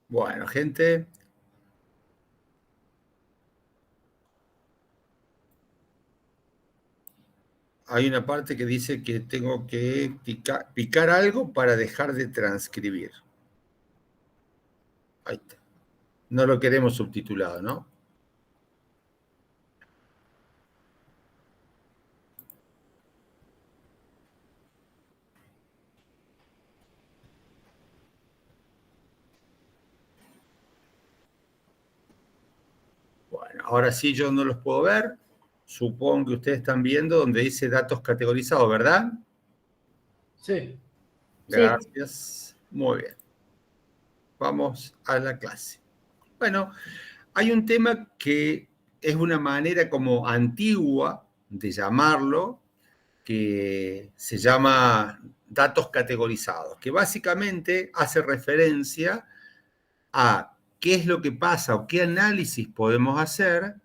Bueno, gente, hay una parte que dice que tengo que picar algo para dejar de transcribir. Ahí está. No lo queremos subtitulado, ¿no? Bueno, ahora sí yo no los puedo ver. Supongo que ustedes están viendo donde dice datos categorizados, ¿verdad? Sí. Gracias. Muy bien. Vamos a la clase. Bueno, hay un tema que es una manera como antigua de llamarlo, que se llama datos categorizados, que básicamente hace referencia a qué es lo que pasa o qué análisis podemos hacer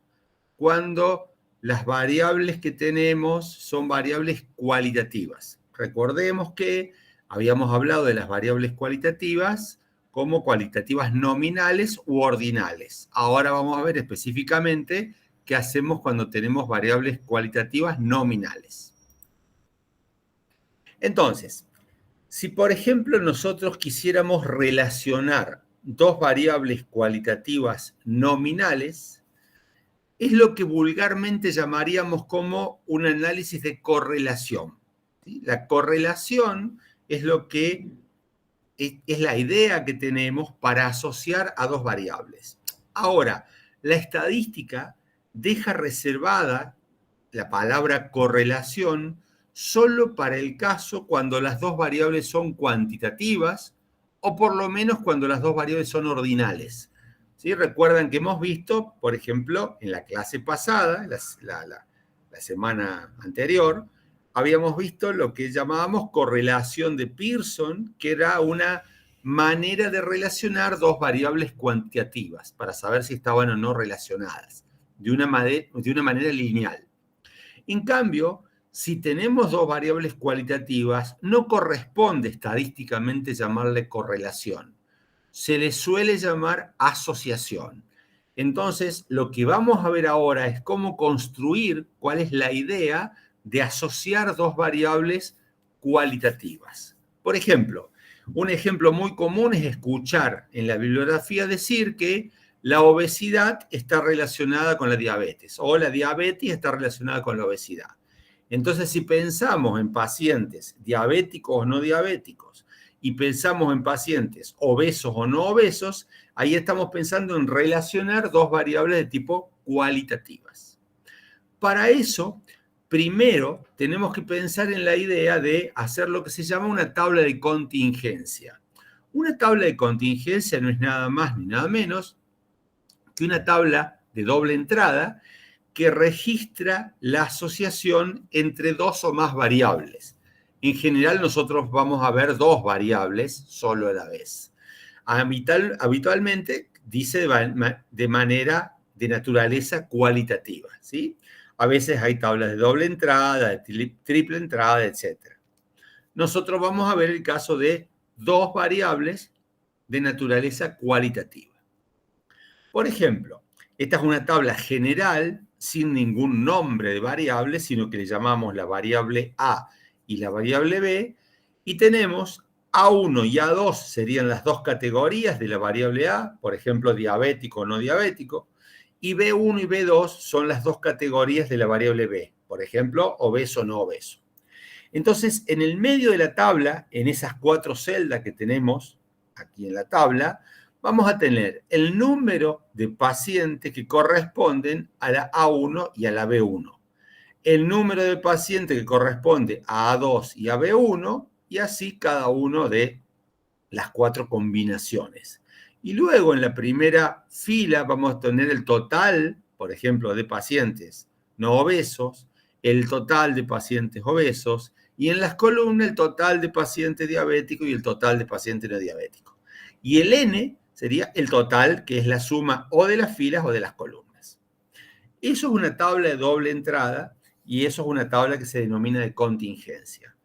cuando las variables que tenemos son variables cualitativas. Recordemos que habíamos hablado de las variables cualitativas como cualitativas nominales u ordinales. Ahora vamos a ver específicamente qué hacemos cuando tenemos variables cualitativas nominales. Entonces, si por ejemplo nosotros quisiéramos relacionar dos variables cualitativas nominales, es lo que vulgarmente llamaríamos como un análisis de correlación. ¿Sí? La correlación es lo que es la idea que tenemos para asociar a dos variables. Ahora, la estadística deja reservada la palabra correlación solo para el caso cuando las dos variables son cuantitativas o por lo menos cuando las dos variables son ordinales. ¿Sí? Recuerdan que hemos visto, por ejemplo, en la clase pasada, la semana anterior, habíamos visto lo que llamábamos correlación de Pearson, que era una manera de relacionar dos variables cuantitativas para saber si estaban o no relacionadas de una manera lineal. En cambio, si tenemos dos variables cualitativas, no corresponde estadísticamente llamarle correlación. Se le suele llamar asociación. Entonces, lo que vamos a ver ahora es cómo construir cuál es la idea de asociar dos variables cualitativas. Por ejemplo, un ejemplo muy común es escuchar en la bibliografía decir que la obesidad está relacionada con la diabetes o la diabetes está relacionada con la obesidad. Entonces, si pensamos en pacientes diabéticos o no diabéticos y pensamos en pacientes obesos o no obesos, ahí estamos pensando en relacionar dos variables de tipo cualitativas. Para eso, primero tenemos que pensar en la idea de hacer lo que se llama una tabla de contingencia. Una tabla de contingencia no es nada más ni nada menos que una tabla de doble entrada que registra la asociación entre dos o más variables. En general nosotros vamos a ver dos variables solo a la vez. Habitualmente dice de manera de naturaleza cualitativa, ¿sí? A veces hay tablas de doble entrada, de triple entrada, etc. Nosotros vamos a ver el caso de dos variables de naturaleza cualitativa. Por ejemplo, esta es una tabla general sin ningún nombre de variable, sino que le llamamos la variable A y la variable B, y tenemos A1 y A2 serían las dos categorías de la variable A, por ejemplo, diabético o no diabético, y B1 y B2 son las dos categorías de la variable B, por ejemplo, obeso o no obeso. Entonces, en el medio de la tabla, en esas cuatro celdas que tenemos aquí en la tabla, vamos a tener el número de pacientes que corresponden a la A1 y a la B1, el número de pacientes que corresponde a A2 y a B1, y así cada uno de las cuatro combinaciones. Y luego en la primera fila vamos a tener el total, por ejemplo, de pacientes no obesos, el total de pacientes obesos, y en las columnas el total de pacientes diabéticos y el total de pacientes no diabéticos. Y el N sería el total, que es la suma o de las filas o de las columnas. Eso es una tabla de doble entrada y eso es una tabla que se denomina de contingencia.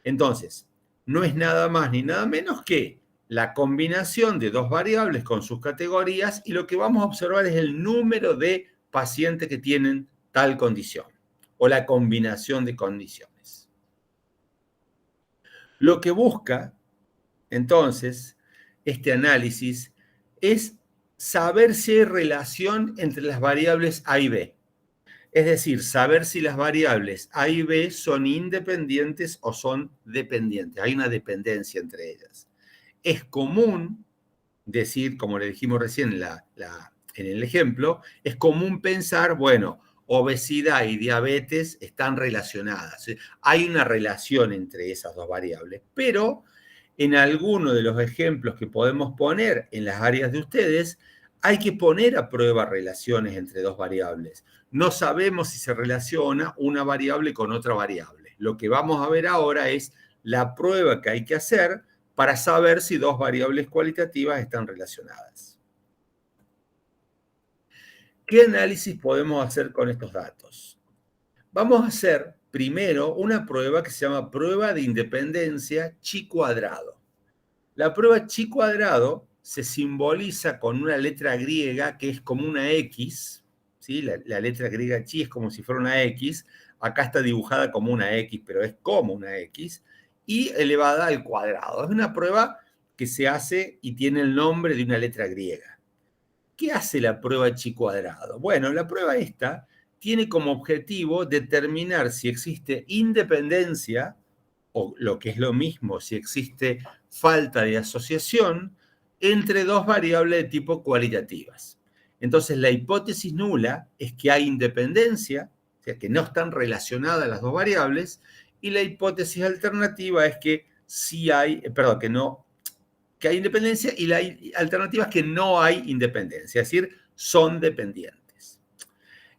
Entonces, no es nada más ni nada menos que la combinación de dos variables con sus categorías y lo que vamos a observar es el número de pacientes que tienen tal condición o la combinación de condiciones. Lo que busca, entonces, este análisis es saber si hay relación entre las variables A y B. Es decir, saber si las variables A y B son independientes o son dependientes. Hay una dependencia entre ellas. Es común decir, como le dijimos recién en el ejemplo, es común pensar, bueno, obesidad y diabetes están relacionadas. Hay una relación entre esas dos variables, pero en alguno de los ejemplos que podemos poner en las áreas de ustedes, hay que poner a prueba relaciones entre dos variables. No sabemos si se relaciona una variable con otra variable. Lo que vamos a ver ahora es la prueba que hay que hacer para saber si dos variables cualitativas están relacionadas. ¿Qué análisis podemos hacer con estos datos? Vamos a hacer primero una prueba que se llama prueba de independencia chi cuadrado. La prueba chi cuadrado se simboliza con una letra griega que es como una X, ¿sí? La letra griega chi es como si fuera una X, acá está dibujada como una X, pero es como una X, y elevada al cuadrado. Es una prueba que se hace y tiene el nombre de una letra griega. ¿Qué hace la prueba chi cuadrado? Bueno, la prueba esta tiene como objetivo determinar si existe independencia, o lo que es lo mismo, si existe falta de asociación entre dos variables de tipo cualitativas. Entonces, la hipótesis nula es que hay independencia, o sea, que no están relacionadas las dos variables, y la hipótesis alternativa es que sí hay, perdón, que hay independencia, y la alternativa es que no hay independencia, es decir, son dependientes.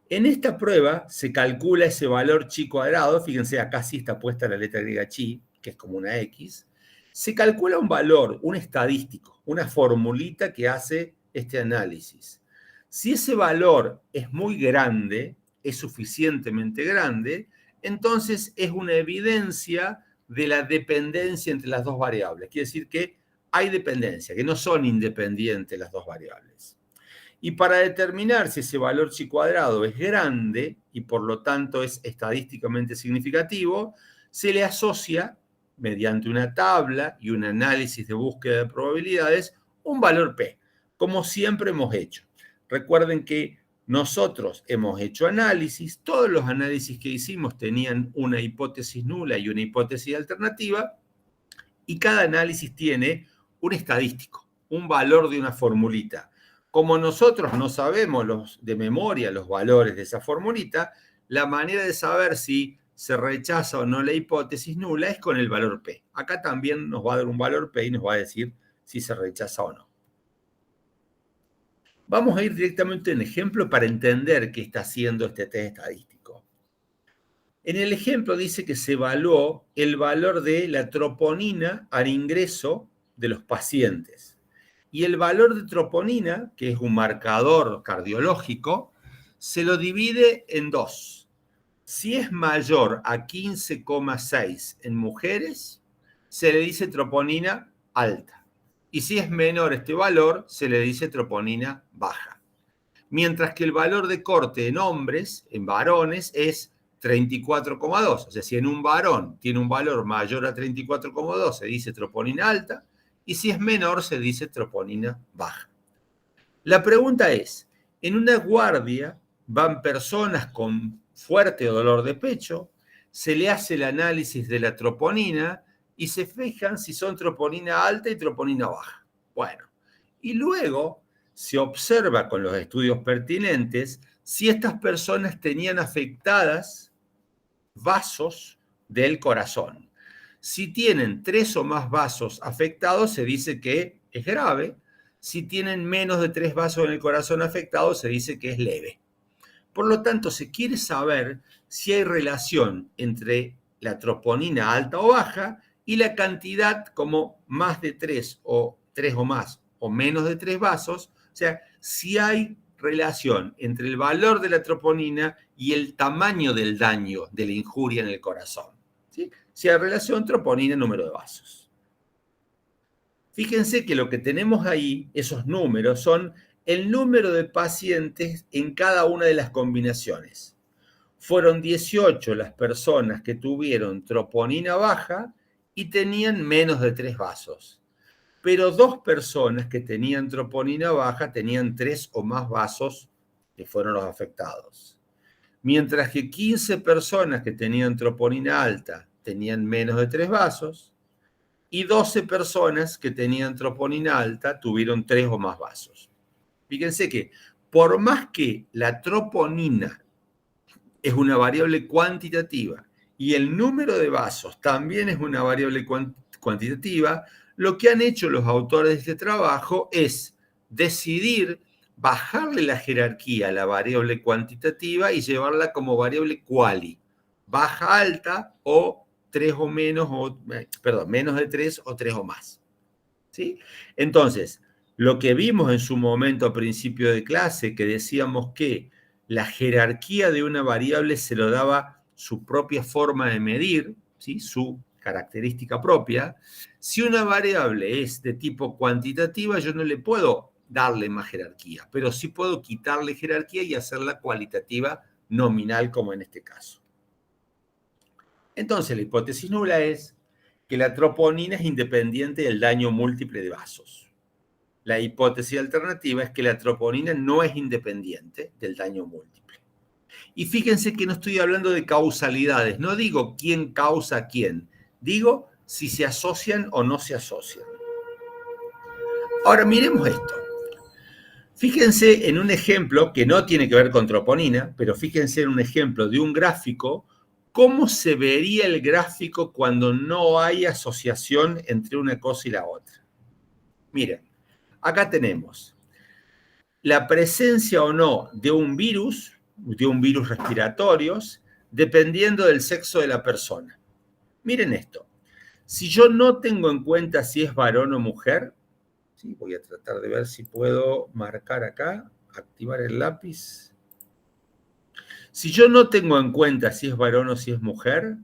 En esta prueba se calcula ese valor chi cuadrado, fíjense acá sí está puesta la letra griega chi, que es como una X, se calcula un valor, un estadístico, una formulita que hace este análisis. Si ese valor es muy grande, es suficientemente grande, entonces es una evidencia de la dependencia entre las dos variables. Quiere decir que hay dependencia, que no son independientes las dos variables. Y para determinar si ese valor chi cuadrado es grande y por lo tanto es estadísticamente significativo, se le asocia, mediante una tabla y un análisis de búsqueda de probabilidades, un valor P, como siempre hemos hecho. Recuerden que nosotros hemos hecho análisis, todos los análisis que hicimos tenían una hipótesis nula y una hipótesis alternativa, y cada análisis tiene un estadístico, un valor de una formulita. Como nosotros no sabemos de memoria los valores de esa formulita, la manera de saber si se rechaza o no la hipótesis nula es con el valor P. Acá también nos va a dar un valor P y nos va a decir si se rechaza o no. Vamos a ir directamente a un ejemplo para entender qué está haciendo este test estadístico. En el ejemplo dice que se evaluó el valor de la troponina al ingreso de los pacientes. Y el valor de troponina, que es un marcador cardiológico, se lo divide en dos. Si es mayor a 15,6 en mujeres, se le dice troponina alta. Y si es menor este valor, se le dice troponina baja. Mientras que el valor de corte en hombres, en varones, es 34,2. O sea, si en un varón tiene un valor mayor a 34,2, se dice troponina alta, y si es menor, se dice troponina baja. La pregunta es, en una guardia van personas con fuerte dolor de pecho, se le hace el análisis de la troponina y se fijan si son troponina alta y troponina baja. Bueno, y luego se observa con los estudios pertinentes si estas personas tenían afectadas vasos del corazón. Si tienen 3 o más vasos afectados, se dice que es grave. Si tienen menos de 3 vasos en el corazón afectados, se dice que es leve. Por lo tanto, se quiere saber si hay relación entre la troponina alta o baja y la cantidad como más de 3 o 3 o más o menos de 3 vasos. O sea, si hay relación entre el valor de la troponina y el tamaño del daño, de la injuria en el corazón. ¿Sí? Si hay relación, troponina, número de vasos. Fíjense que lo que tenemos ahí, esos números, son el número de pacientes en cada una de las combinaciones. Fueron 18 las personas que tuvieron troponina baja y tenían menos de 3 vasos. Pero 2 personas que tenían troponina baja tenían 3 o más vasos que fueron los afectados. Mientras que 15 personas que tenían troponina alta tenían menos de 3 vasos y 12 personas que tenían troponina alta tuvieron 3 o más vasos. Fíjense que por más que la troponina es una variable cuantitativa y el número de vasos también es una variable cuantitativa, lo que han hecho los autores de este trabajo es decidir bajarle la jerarquía a la variable cuantitativa y llevarla como variable quali, baja alta o 3 o menos, menos de 3 o 3 o más. ¿Sí? Entonces, lo que vimos en su momento a principio de clase, que decíamos que la jerarquía de una variable se lo daba su propia forma de medir, ¿sí? Su característica propia. Si una variable es de tipo cuantitativa, yo no le puedo darle más jerarquía, pero sí puedo quitarle jerarquía y hacerla cualitativa nominal, como en este caso. Entonces, la hipótesis nula es que la troponina es independiente del daño múltiple de vasos. La hipótesis alternativa es que la troponina no es independiente del daño múltiple. Y fíjense que no estoy hablando de causalidades, no digo quién causa a quién, digo si se asocian o no se asocian. Ahora miremos esto. Fíjense en un ejemplo que no tiene que ver con troponina, pero fíjense en un ejemplo de un gráfico, cómo se vería el gráfico cuando no hay asociación entre una cosa y la otra. Miren, acá tenemos la presencia o no de un virus respiratorio, dependiendo del sexo de la persona. Miren esto. Si yo no tengo en cuenta si es varón o mujer, ¿sí? Voy a tratar de ver si puedo marcar acá, activar el lápiz. Si yo no tengo en cuenta si es varón o si es mujer,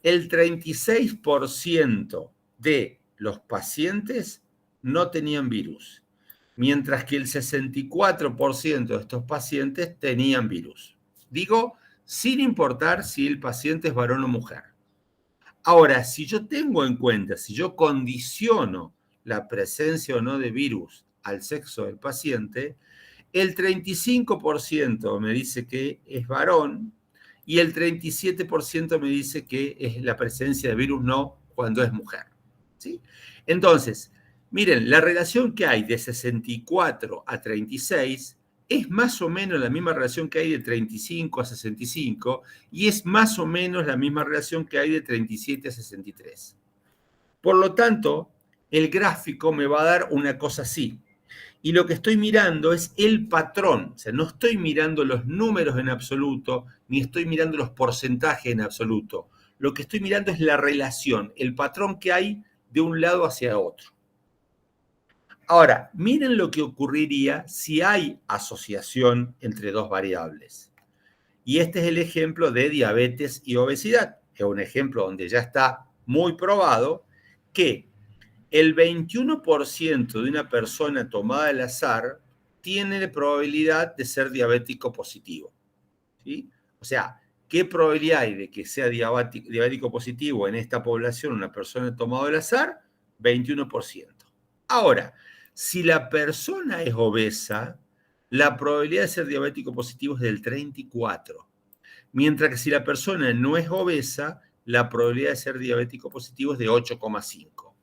el 36% de los pacientes no tenían virus, mientras que el 64% de estos pacientes tenían virus. Digo, sin importar si el paciente es varón o mujer. Ahora, si yo tengo en cuenta, si yo condiciono la presencia o no de virus al sexo del paciente, el 35% me dice que es varón y el 37% me dice que es la presencia de virus no cuando es mujer. ¿Sí? Entonces, miren, la relación que hay de 64 a 36 es más o menos la misma relación que hay de 35 a 65 y es más o menos la misma relación que hay de 37 a 63. Por lo tanto, el gráfico me va a dar una cosa así. Y lo que estoy mirando es el patrón, o sea, no estoy mirando los números en absoluto, ni estoy mirando los porcentajes en absoluto. Lo que estoy mirando es la relación, el patrón que hay de un lado hacia otro. Ahora, miren lo que ocurriría si hay asociación entre dos variables. Y este es el ejemplo de diabetes y obesidad. Es un ejemplo donde ya está muy probado que el 21% de una persona tomada al azar tiene probabilidad de ser diabético positivo. ¿Sí? O sea, ¿qué probabilidad hay de que sea diabético positivo en esta población una persona tomada al azar? 21%. Ahora, si la persona es obesa, la probabilidad de ser diabético positivo es del 34%. Mientras que si la persona no es obesa, la probabilidad de ser diabético positivo es de 8,5%.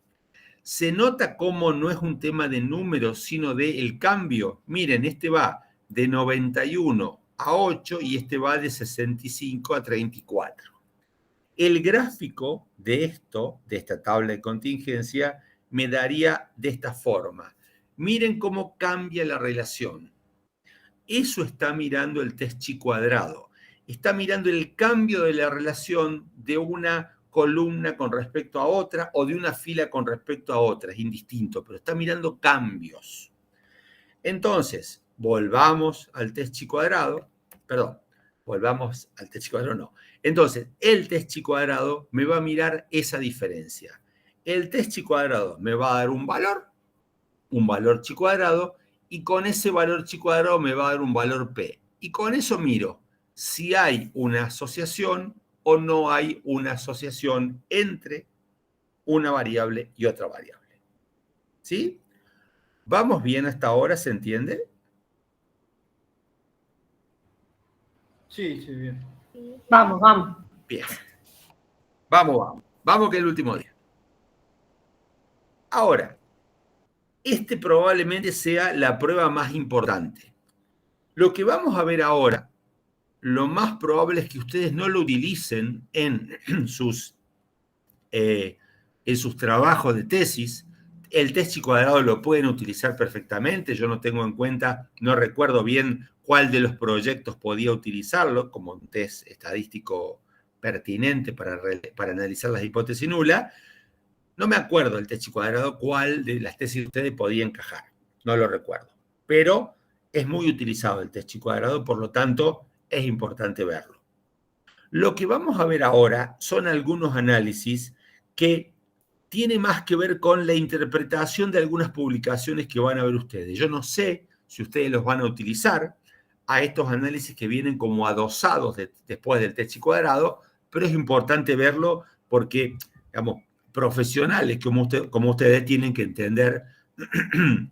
Se nota cómo no es un tema de números, sino de el cambio. Miren, este va de 91 a 8 y este va de 65 a 34. El gráfico de esto, de esta tabla de contingencia, me daría de esta forma. Miren cómo cambia la relación. Eso está mirando el test chi cuadrado. Está mirando el cambio de la relación de una columna con respecto a otra o de una fila con respecto a otra. Es indistinto, pero está mirando cambios. Entonces, volvamos al test chi cuadrado. Perdón, volvamos al test chi cuadrado, no. Entonces, el test chi cuadrado me va a mirar esa diferencia. el test chi cuadrado me va a dar un valor chi cuadrado, y con ese valor chi cuadrado me va a dar un valor P. Y con eso miro si hay una asociación o no hay una asociación entre una variable y otra variable. ¿Sí? ¿Vamos bien hasta ahora? ¿Se entiende? Sí, sí, bien. Vamos, vamos. Bien. Vamos. Vamos que es el último día. Ahora, este probablemente sea la prueba más importante. Lo que vamos a ver ahora, lo más probable es que ustedes no lo utilicen en sus trabajos de tesis. El test chi cuadrado lo pueden utilizar perfectamente. Yo no tengo en cuenta, no recuerdo bien cuál de los proyectos podía utilizarlo como un test estadístico pertinente para analizar las hipótesis nulas. No me acuerdo del test chi cuadrado cuál de las tesis de ustedes podía encajar. No lo recuerdo. Pero es muy utilizado el test chi cuadrado, por lo tanto es importante verlo. Lo que vamos a ver ahora son algunos análisis que tiene más que ver con la interpretación de algunas publicaciones que van a ver ustedes. Yo no sé si ustedes los van a utilizar a estos análisis que vienen como adosados después del test chi cuadrado, pero es importante verlo porque, digamos, profesionales como ustedes tienen que entender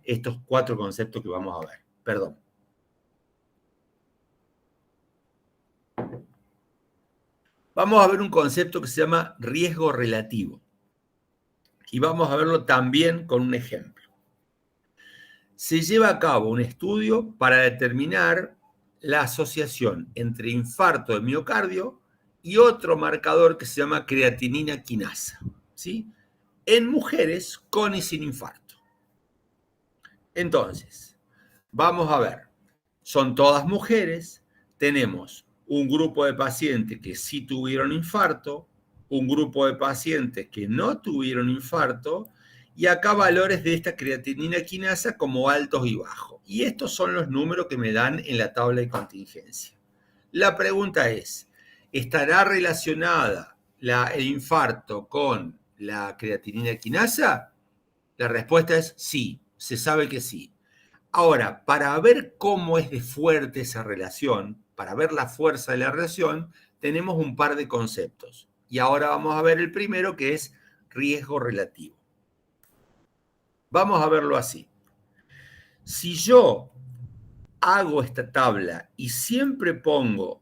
estos 4 conceptos que vamos a ver. Perdón. Vamos a ver un concepto que se llama riesgo relativo. Y vamos a verlo también con un ejemplo. Se lleva a cabo un estudio para determinar la asociación entre infarto de miocardio y otro marcador que se llama creatinina quinasa, ¿sí? En mujeres con y sin infarto. Entonces, vamos a ver. Son todas mujeres. Tenemos un grupo de pacientes que sí tuvieron infarto, un grupo de pacientes que no tuvieron infarto, y acá valores de esta creatinina quinasa como altos y bajos. Y estos son los números que me dan en la tabla de contingencia. La pregunta es, ¿estará relacionada el infarto con la creatinina quinasa? La respuesta es sí, se sabe que sí. Ahora, para ver cómo es de fuerte esa relación, para ver la fuerza de la relación, tenemos un par de conceptos. Y ahora vamos a ver el primero, que es riesgo relativo. Vamos a verlo así. Si yo hago esta tabla y siempre pongo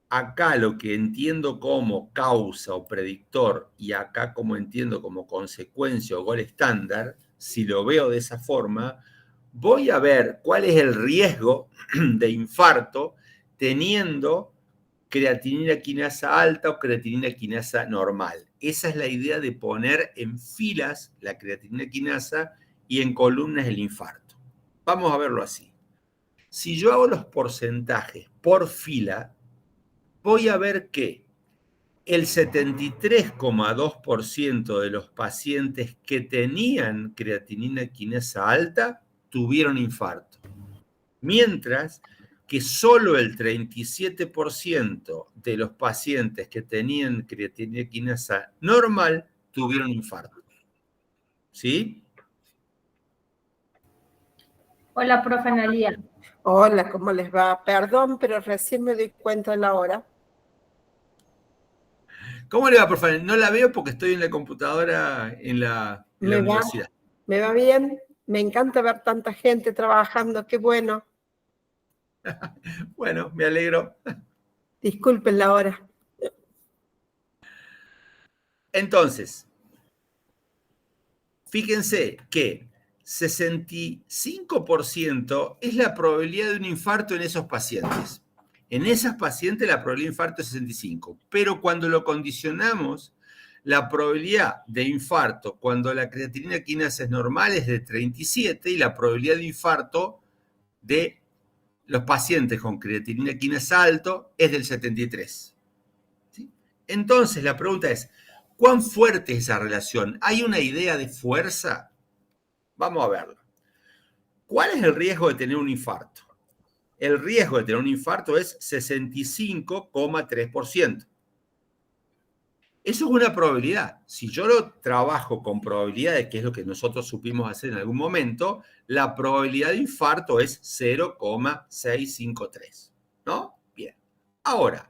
acá lo que entiendo como causa o predictor y acá como entiendo como consecuencia o gol estándar, si lo veo de esa forma, voy a ver cuál es el riesgo de infarto teniendo creatinina quinasa alta o creatinina quinasa normal. Esa es la idea de poner en filas la creatinina quinasa y en columnas el infarto. Vamos a verlo así. Si yo hago los porcentajes por fila, voy a ver que el 73,2% de los pacientes que tenían creatinina quinasa alta tuvieron infarto, mientras que solo el 37% de los pacientes que tenían creatinina quinasa normal tuvieron infarto. ¿Sí? Hola, profe Analía. Hola, ¿cómo les va? Perdón, pero recién me doy cuenta de la hora. ¿Cómo le va, por favor? No la veo porque estoy en la computadora en la universidad. ¿Me va bien? Me encanta ver tanta gente trabajando, qué bueno. Bueno, me alegro. Disculpen la hora. Entonces, fíjense que 65% es la probabilidad de un infarto en esos pacientes. En esas pacientes la probabilidad de infarto es 65, pero cuando lo condicionamos, la probabilidad de infarto cuando la creatinina quinasa es normal es de 37 y la probabilidad de infarto de los pacientes con creatinina quinasa alto es del 73. ¿Sí? Entonces la pregunta es, ¿cuán fuerte es esa relación? ¿Hay una idea de fuerza? Vamos a verlo. ¿Cuál es el riesgo de tener un infarto? El riesgo de tener un infarto es 65,3%. Eso es una probabilidad. Si yo lo trabajo con probabilidades, que es lo que nosotros supimos hacer en algún momento, la probabilidad de infarto es 0,653, ¿no? Bien. Ahora,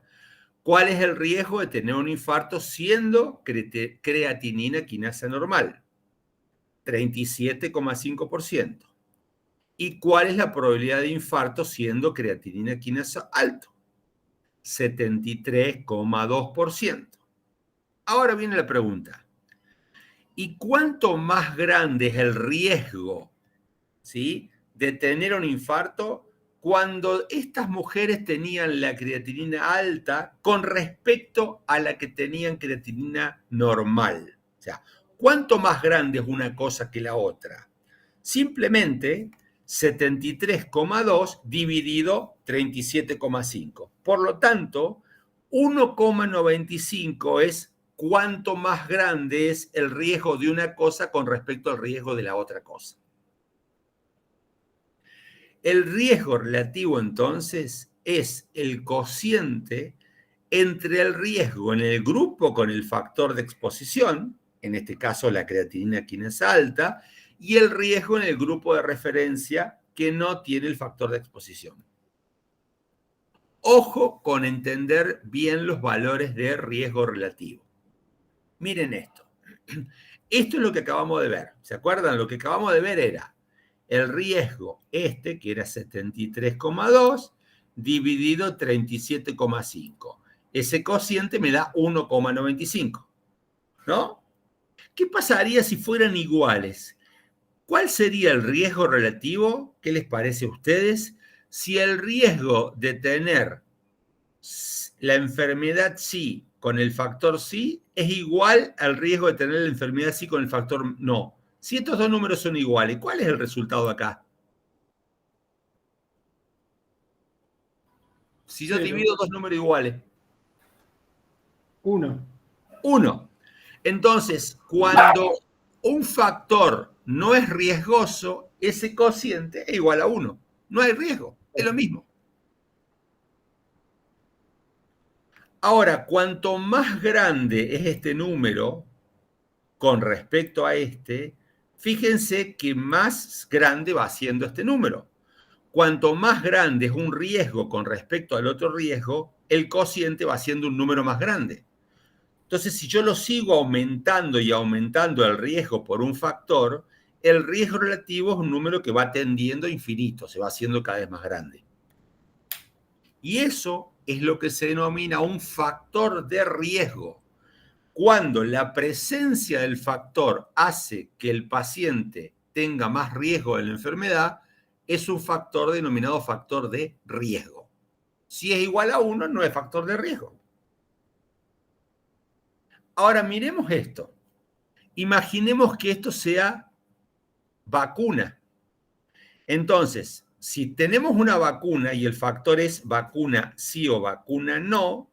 ¿cuál es el riesgo de tener un infarto siendo creatinina quinasa normal? 37,5%. ¿Y cuál es la probabilidad de infarto siendo creatinina quinasa alto? 73,2%. Ahora viene la pregunta. ¿Y cuánto más grande es el riesgo, ¿sí?, de tener un infarto cuando estas mujeres tenían la creatinina alta con respecto a la que tenían creatinina normal? O sea, ¿cuánto más grande es una cosa que la otra? Simplemente 73,2 dividido 37,5. Por lo tanto, 1,95 es cuánto más grande es el riesgo de una cosa con respecto al riesgo de la otra cosa. El riesgo relativo, entonces, es el cociente entre el riesgo en el grupo con el factor de exposición, en este caso la creatinina quinasa alta, y el riesgo en el grupo de referencia que no tiene el factor de exposición. Ojo con entender bien los valores de riesgo relativo. Miren esto. Esto es lo que acabamos de ver. ¿Se acuerdan? Lo que acabamos de ver era el riesgo que era 73,2 dividido 37,5. Ese cociente me da 1,95, ¿no? ¿Qué pasaría si fueran iguales? ¿Cuál sería el riesgo relativo? ¿Qué les parece a ustedes? Si el riesgo de tener la enfermedad sí con el factor sí es igual al riesgo de tener la enfermedad sí con el factor no. Si estos dos números son iguales, ¿cuál es el resultado acá? Si yo divido dos números iguales. 1. 1. Entonces, cuando un factor no es riesgoso, ese cociente es igual a 1. No hay riesgo, es lo mismo. Ahora, cuanto más grande es este número con respecto a fíjense que más grande va siendo este número. Cuanto más grande es un riesgo con respecto al otro riesgo, el cociente va siendo un número más grande. Entonces, si yo lo sigo aumentando y aumentando el riesgo por un factor, el riesgo relativo es un número que va tendiendo a infinito, se va haciendo cada vez más grande. Y eso es lo que se denomina un factor de riesgo. Cuando la presencia del factor hace que el paciente tenga más riesgo de la enfermedad, es un factor denominado factor de riesgo. Si es igual a 1, no es factor de riesgo. Ahora miremos esto. Imaginemos que esto sea vacuna. Entonces, si tenemos una vacuna y el factor es vacuna sí o vacuna no,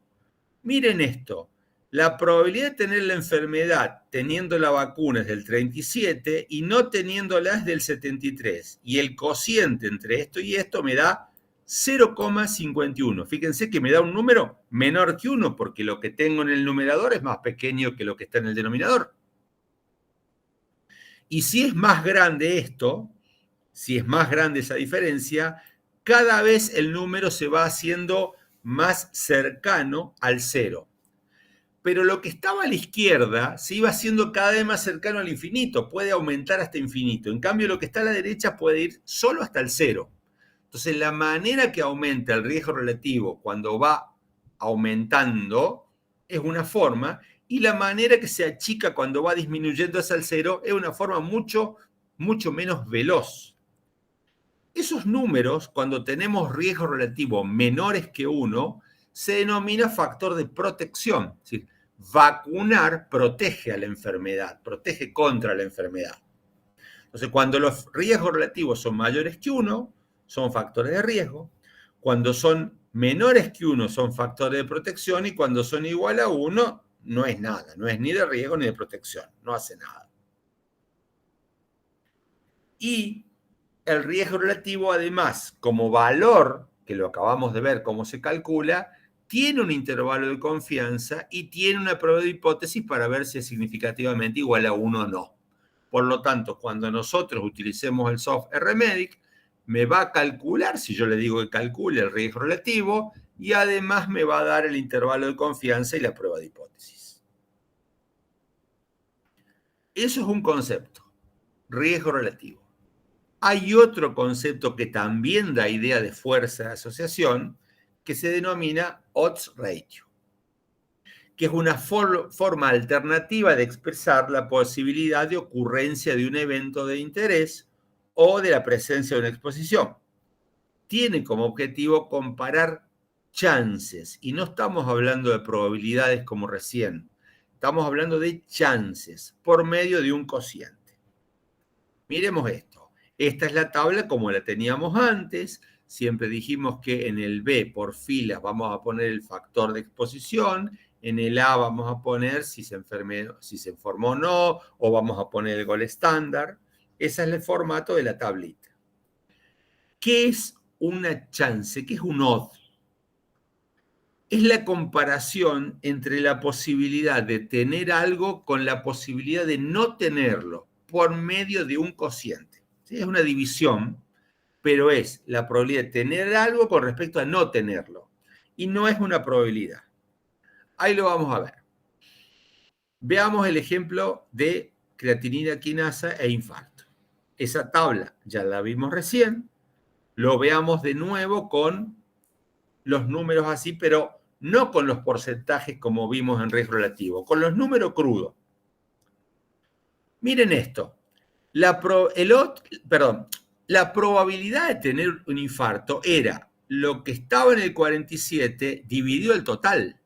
miren esto. La probabilidad de tener la enfermedad teniendo la vacuna es del 37 y no teniéndola es del 73. Y el cociente entre esto y esto me da 0,51. Fíjense que me da un número menor que 1 porque lo que tengo en el numerador es más pequeño que lo que está en el denominador. Y si es más grande esto, si es más grande esa diferencia, cada vez el número se va haciendo más cercano al 0. Pero lo que estaba a la izquierda se iba haciendo cada vez más cercano al infinito, puede aumentar hasta infinito. En cambio, lo que está a la derecha puede ir solo hasta el 0. Entonces, la manera que aumenta el riesgo relativo cuando va aumentando es una forma, y la manera que se achica cuando va disminuyendo hacia el 0 es una forma mucho, mucho menos veloz. Esos números, cuando tenemos riesgo relativo menores que 1, se denomina factor de protección. Es decir, vacunar protege a la enfermedad, protege contra la enfermedad. Entonces, cuando los riesgos relativos son mayores que 1, son factores de riesgo. Cuando son menores que 1, son factores de protección. Y cuando son igual a 1, no es nada. No es ni de riesgo ni de protección. No hace nada. Y el riesgo relativo, además, como valor, que lo acabamos de ver cómo se calcula, tiene un intervalo de confianza y tiene una prueba de hipótesis para ver si es significativamente igual a 1 o no. Por lo tanto, cuando nosotros utilicemos el soft RMedic, me va a calcular, si yo le digo que calcule el riesgo relativo, y además me va a dar el intervalo de confianza y la prueba de hipótesis. Eso es un concepto, riesgo relativo. Hay otro concepto que también da idea de fuerza de asociación, que se denomina odds ratio, que es una forma alternativa de expresar la posibilidad de ocurrencia de un evento de interés o de la presencia de una exposición. Tiene como objetivo comparar chances, y no estamos hablando de probabilidades como recién, estamos hablando de chances por medio de un cociente. Miremos esto. Esta es la tabla como la teníamos antes. Siempre dijimos que en el B por filas vamos a poner el factor de exposición, en el A vamos a poner si se informó o no, o vamos a poner el gol estándar. Ese es el formato de la tablita. ¿Qué es una chance? ¿Qué es un odd? Es la comparación entre la posibilidad de tener algo con la posibilidad de no tenerlo por medio de un cociente. ¿Sí? Es una división, pero es la probabilidad de tener algo con respecto a no tenerlo. Y no es una probabilidad. Ahí lo vamos a ver. Veamos el ejemplo de creatinina quinasa e infarto. Esa tabla ya la vimos recién. Lo veamos de nuevo con los números así, pero no con los porcentajes como vimos en riesgo relativo, con los números crudos. Miren esto. La probabilidad de tener un infarto era lo que estaba en el 47 dividido el total.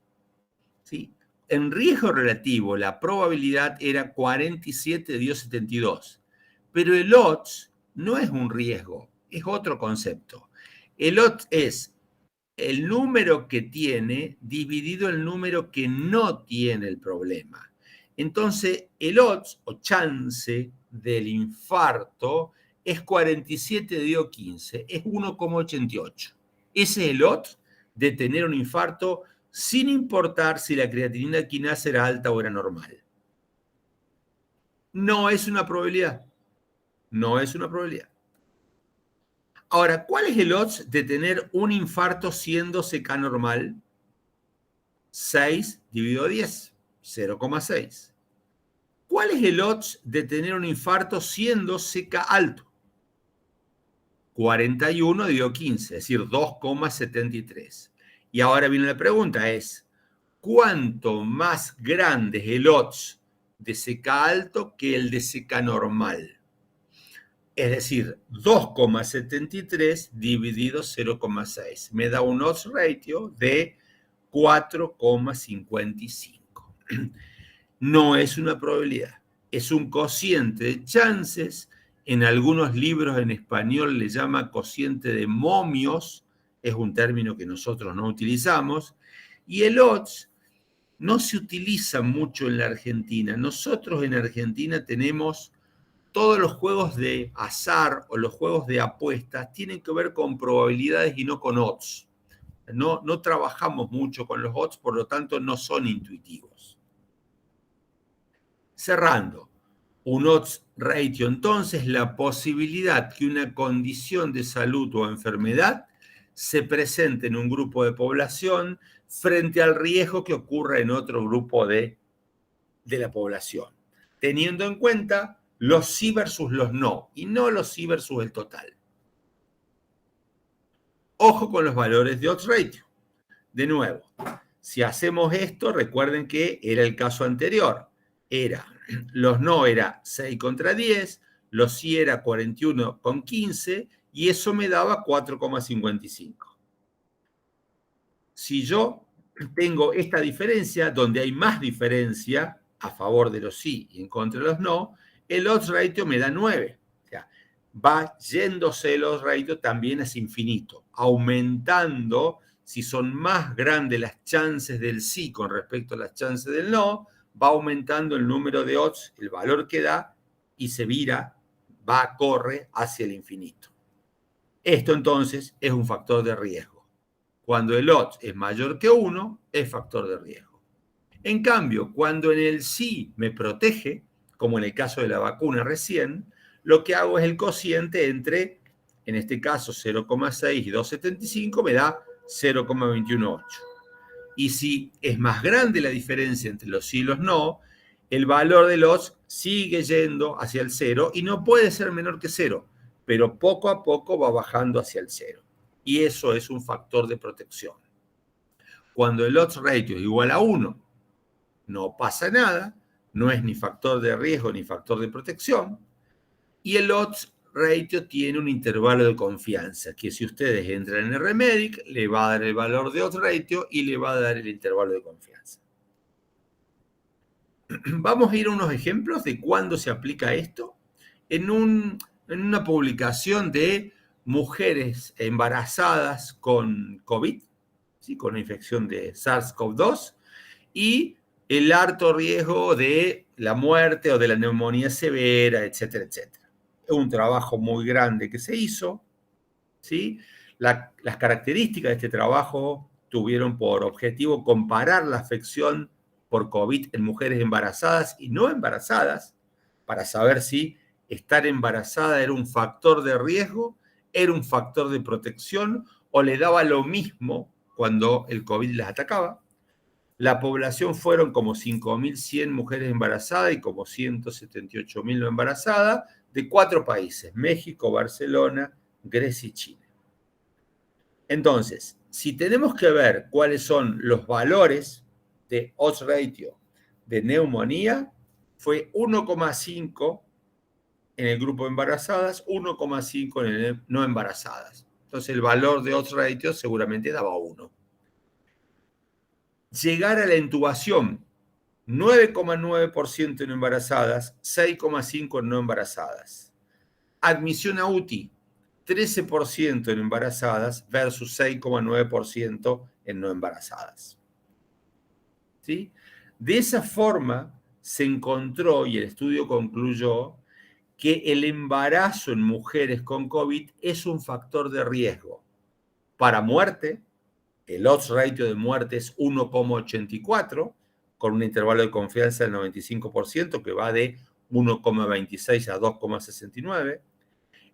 ¿Sí? En riesgo relativo, la probabilidad era 47 dio 72. Pero el odds no es un riesgo, es otro concepto. El odds es el número que tiene dividido el número que no tiene el problema. Entonces, el odds o chance del infarto es 47 dio 15, es 1,88. Ese es el odds de tener un infarto sin importar si la creatinina quinasa era alta o era normal. No es una probabilidad. No es una probabilidad. Ahora, ¿cuál es el odds de tener un infarto siendo CK normal? 6 dividido 10, 0,6. ¿Cuál es el odds de tener un infarto siendo CK alto? 41 dividido 15, es decir, 2,73. Y ahora viene la pregunta, es, ¿cuánto más grande es el odds de CK alto que el de CK normal? Es decir, 2,73 dividido 0,6. Me da un odds ratio de 4,55. No es una probabilidad, es un cociente de chances. En algunos libros en español le llama cociente de momios, es un término que nosotros no utilizamos, y el odds no se utiliza mucho en la Argentina. Nosotros en Argentina tenemos todos los juegos de azar o los juegos de apuestas tienen que ver con probabilidades y no con odds. No trabajamos mucho con los odds, por lo tanto no son intuitivos. Cerrando, un odds ratio entonces la posibilidad que una condición de salud o enfermedad se presente en un grupo de población frente al riesgo que ocurra en otro grupo de la población, teniendo en cuenta los sí versus los no, y no los sí versus el total. Ojo con los valores de odds ratio. De nuevo, si hacemos esto, recuerden que era el caso anterior. Los no era 6 contra 10, los sí era 41 con 15, y eso me daba 4,55. Si yo tengo esta diferencia, donde hay más diferencia a favor de los sí y en contra de los no, el odds ratio me da 9. O sea, va yéndose el odds ratio también hacia infinito, aumentando. Si son más grandes las chances del sí con respecto a las chances del no, va aumentando el número de odds, el valor que da, y se corre hacia el infinito. Esto entonces es un factor de riesgo. Cuando el odds es mayor que 1, es factor de riesgo. En cambio, cuando en el sí me protege, como en el caso de la vacuna recién, lo que hago es el cociente entre, en este caso, 0,6 y 2,75 me da 0,218. Y si es más grande la diferencia entre los sí y los no, el valor de los sigue yendo hacia el 0 y no puede ser menor que 0, pero poco a poco va bajando hacia el 0. Y eso es un factor de protección. Cuando el odds ratio es igual a 1, no pasa nada, no es ni factor de riesgo ni factor de protección, y el odds ratio tiene un intervalo de confianza, que si ustedes entran en RMedic, le va a dar el valor de odds ratio y le va a dar el intervalo de confianza. Vamos a ir a unos ejemplos de cuándo se aplica esto. En una publicación de mujeres embarazadas con COVID, ¿sí? Con la infección de SARS-CoV-2, y el alto riesgo de la muerte o de la neumonía severa, etcétera, etcétera. Es un trabajo muy grande que se hizo, ¿sí? Las características de este trabajo tuvieron por objetivo comparar la afección por COVID en mujeres embarazadas y no embarazadas, para saber si estar embarazada era un factor de riesgo, era un factor de protección o le daba lo mismo cuando el COVID las atacaba. La población fueron como 5.100 mujeres embarazadas y como 178.000 no embarazadas de 4 países, México, Barcelona, Grecia y China. Entonces, si tenemos que ver cuáles son los valores de odds ratio de neumonía, fue 1,5 en el grupo de embarazadas, 1,5 en el no embarazadas. Entonces, el valor de odds ratio seguramente daba 1. Llegar a la intubación, 9,9% en embarazadas, 6,5% en no embarazadas. Admisión a UTI, 13% en embarazadas versus 6,9% en no embarazadas. ¿Sí? De esa forma se encontró, y el estudio concluyó, que el embarazo en mujeres con COVID es un factor de riesgo para muerte. El odds ratio de muerte es 1,84, con un intervalo de confianza del 95%, que va de 1,26 a 2,69.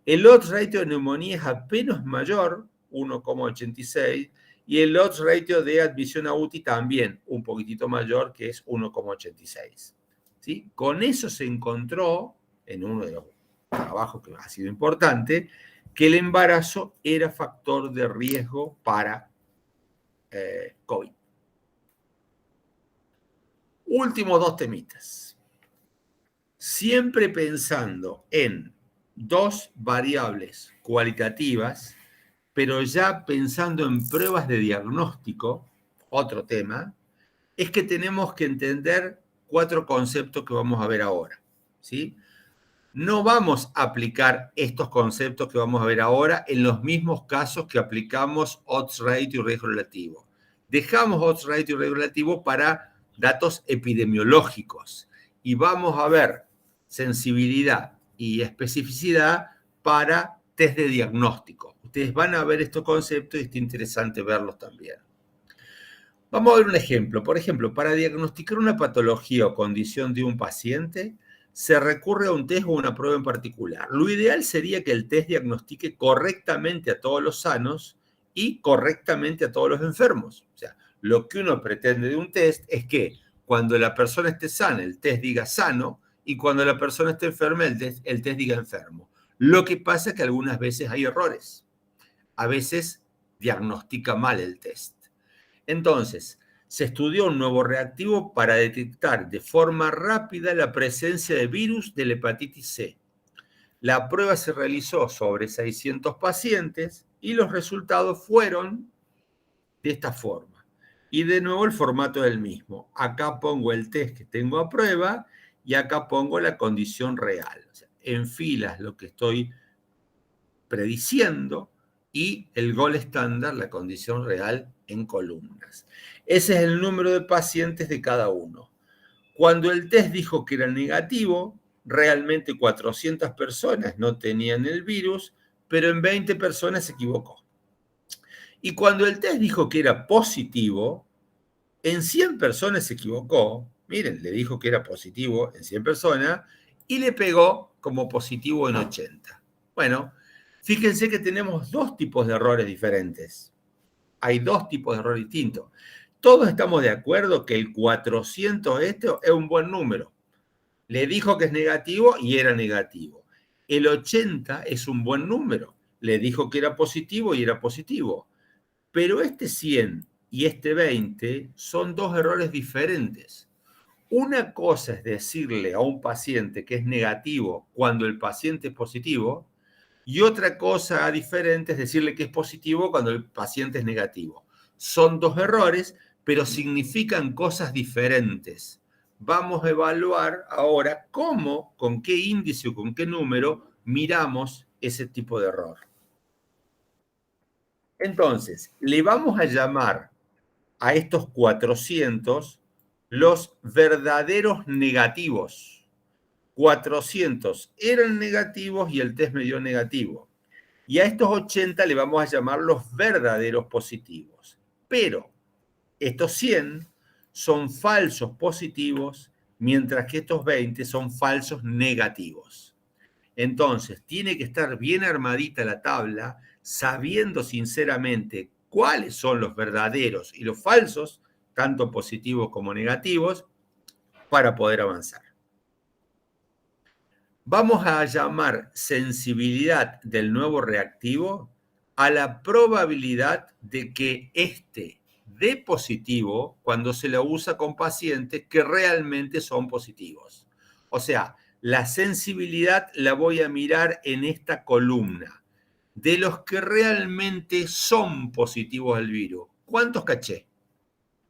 El odds ratio de neumonía es apenas mayor, 1,86, y el odds ratio de admisión a UTI también un poquitito mayor, que es 1,86. ¿Sí? Con eso se encontró, en uno de los trabajos que ha sido importante, que el embarazo era factor de riesgo para COVID. Últimos 2 temitas. Siempre pensando en 2 variables cualitativas, pero ya pensando en pruebas de diagnóstico, otro tema, es que tenemos que entender 4 conceptos que vamos a ver ahora, ¿sí? No vamos a aplicar estos conceptos que vamos a ver ahora en los mismos casos que aplicamos odds ratio y riesgo relativo. Dejamos odds ratio y riesgo relativo para datos epidemiológicos y vamos a ver sensibilidad y especificidad para test de diagnóstico. Ustedes van a ver estos conceptos y está interesante verlos también. Vamos a ver un ejemplo. Por ejemplo, para diagnosticar una patología o condición de un paciente, se recurre a un test o una prueba en particular. Lo ideal sería que el test diagnostique correctamente a todos los sanos y correctamente a todos los enfermos. O sea, lo que uno pretende de un test es que cuando la persona esté sana, el test diga sano, y cuando la persona esté enferma, el test diga enfermo. Lo que pasa es que algunas veces hay errores. A veces diagnostica mal el test. Entonces, se estudió un nuevo reactivo para detectar de forma rápida la presencia de virus de la hepatitis C. La prueba se realizó sobre 600 pacientes y los resultados fueron de esta forma. Y de nuevo el formato es el mismo. Acá pongo el test que tengo a prueba y acá pongo la condición real. O sea, en filas lo que estoy prediciendo y el gol estándar, la condición real, en columnas. Ese es el número de pacientes de cada uno. Cuando el test dijo que era negativo, realmente 400 personas no tenían el virus, pero en 20 personas se equivocó. Y cuando el test dijo que era positivo, en 100 personas se equivocó. Miren, le dijo que era positivo en 100 personas y le pegó como positivo en 80. Bueno, fíjense que tenemos dos tipos de errores diferentes. Hay dos tipos de errores distintos. Todos estamos de acuerdo que el 400 es un buen número. Le dijo que es negativo y era negativo. El 80 es un buen número. Le dijo que era positivo y era positivo. Pero este 100 y este 20 son dos errores diferentes. Una cosa es decirle a un paciente que es negativo cuando el paciente es positivo, y otra cosa diferente es decirle que es positivo cuando el paciente es negativo. Son dos errores, pero significan cosas diferentes. Vamos a evaluar ahora cómo, con qué índice o con qué número miramos ese tipo de error. Entonces, le vamos a llamar a estos 400 los verdaderos negativos. 400 eran negativos y el test me dio negativo. Y a estos 80 le vamos a llamar los verdaderos positivos. Pero estos 100 son falsos positivos, mientras que estos 20 son falsos negativos. Entonces, tiene que estar bien armadita la tabla, sabiendo sinceramente cuáles son los verdaderos y los falsos, tanto positivos como negativos, para poder avanzar. Vamos a llamar sensibilidad del nuevo reactivo a la probabilidad de que este dé positivo cuando se lo usa con pacientes que realmente son positivos. O sea, la sensibilidad la voy a mirar en esta columna. De los que realmente son positivos al virus, ¿cuántos caché?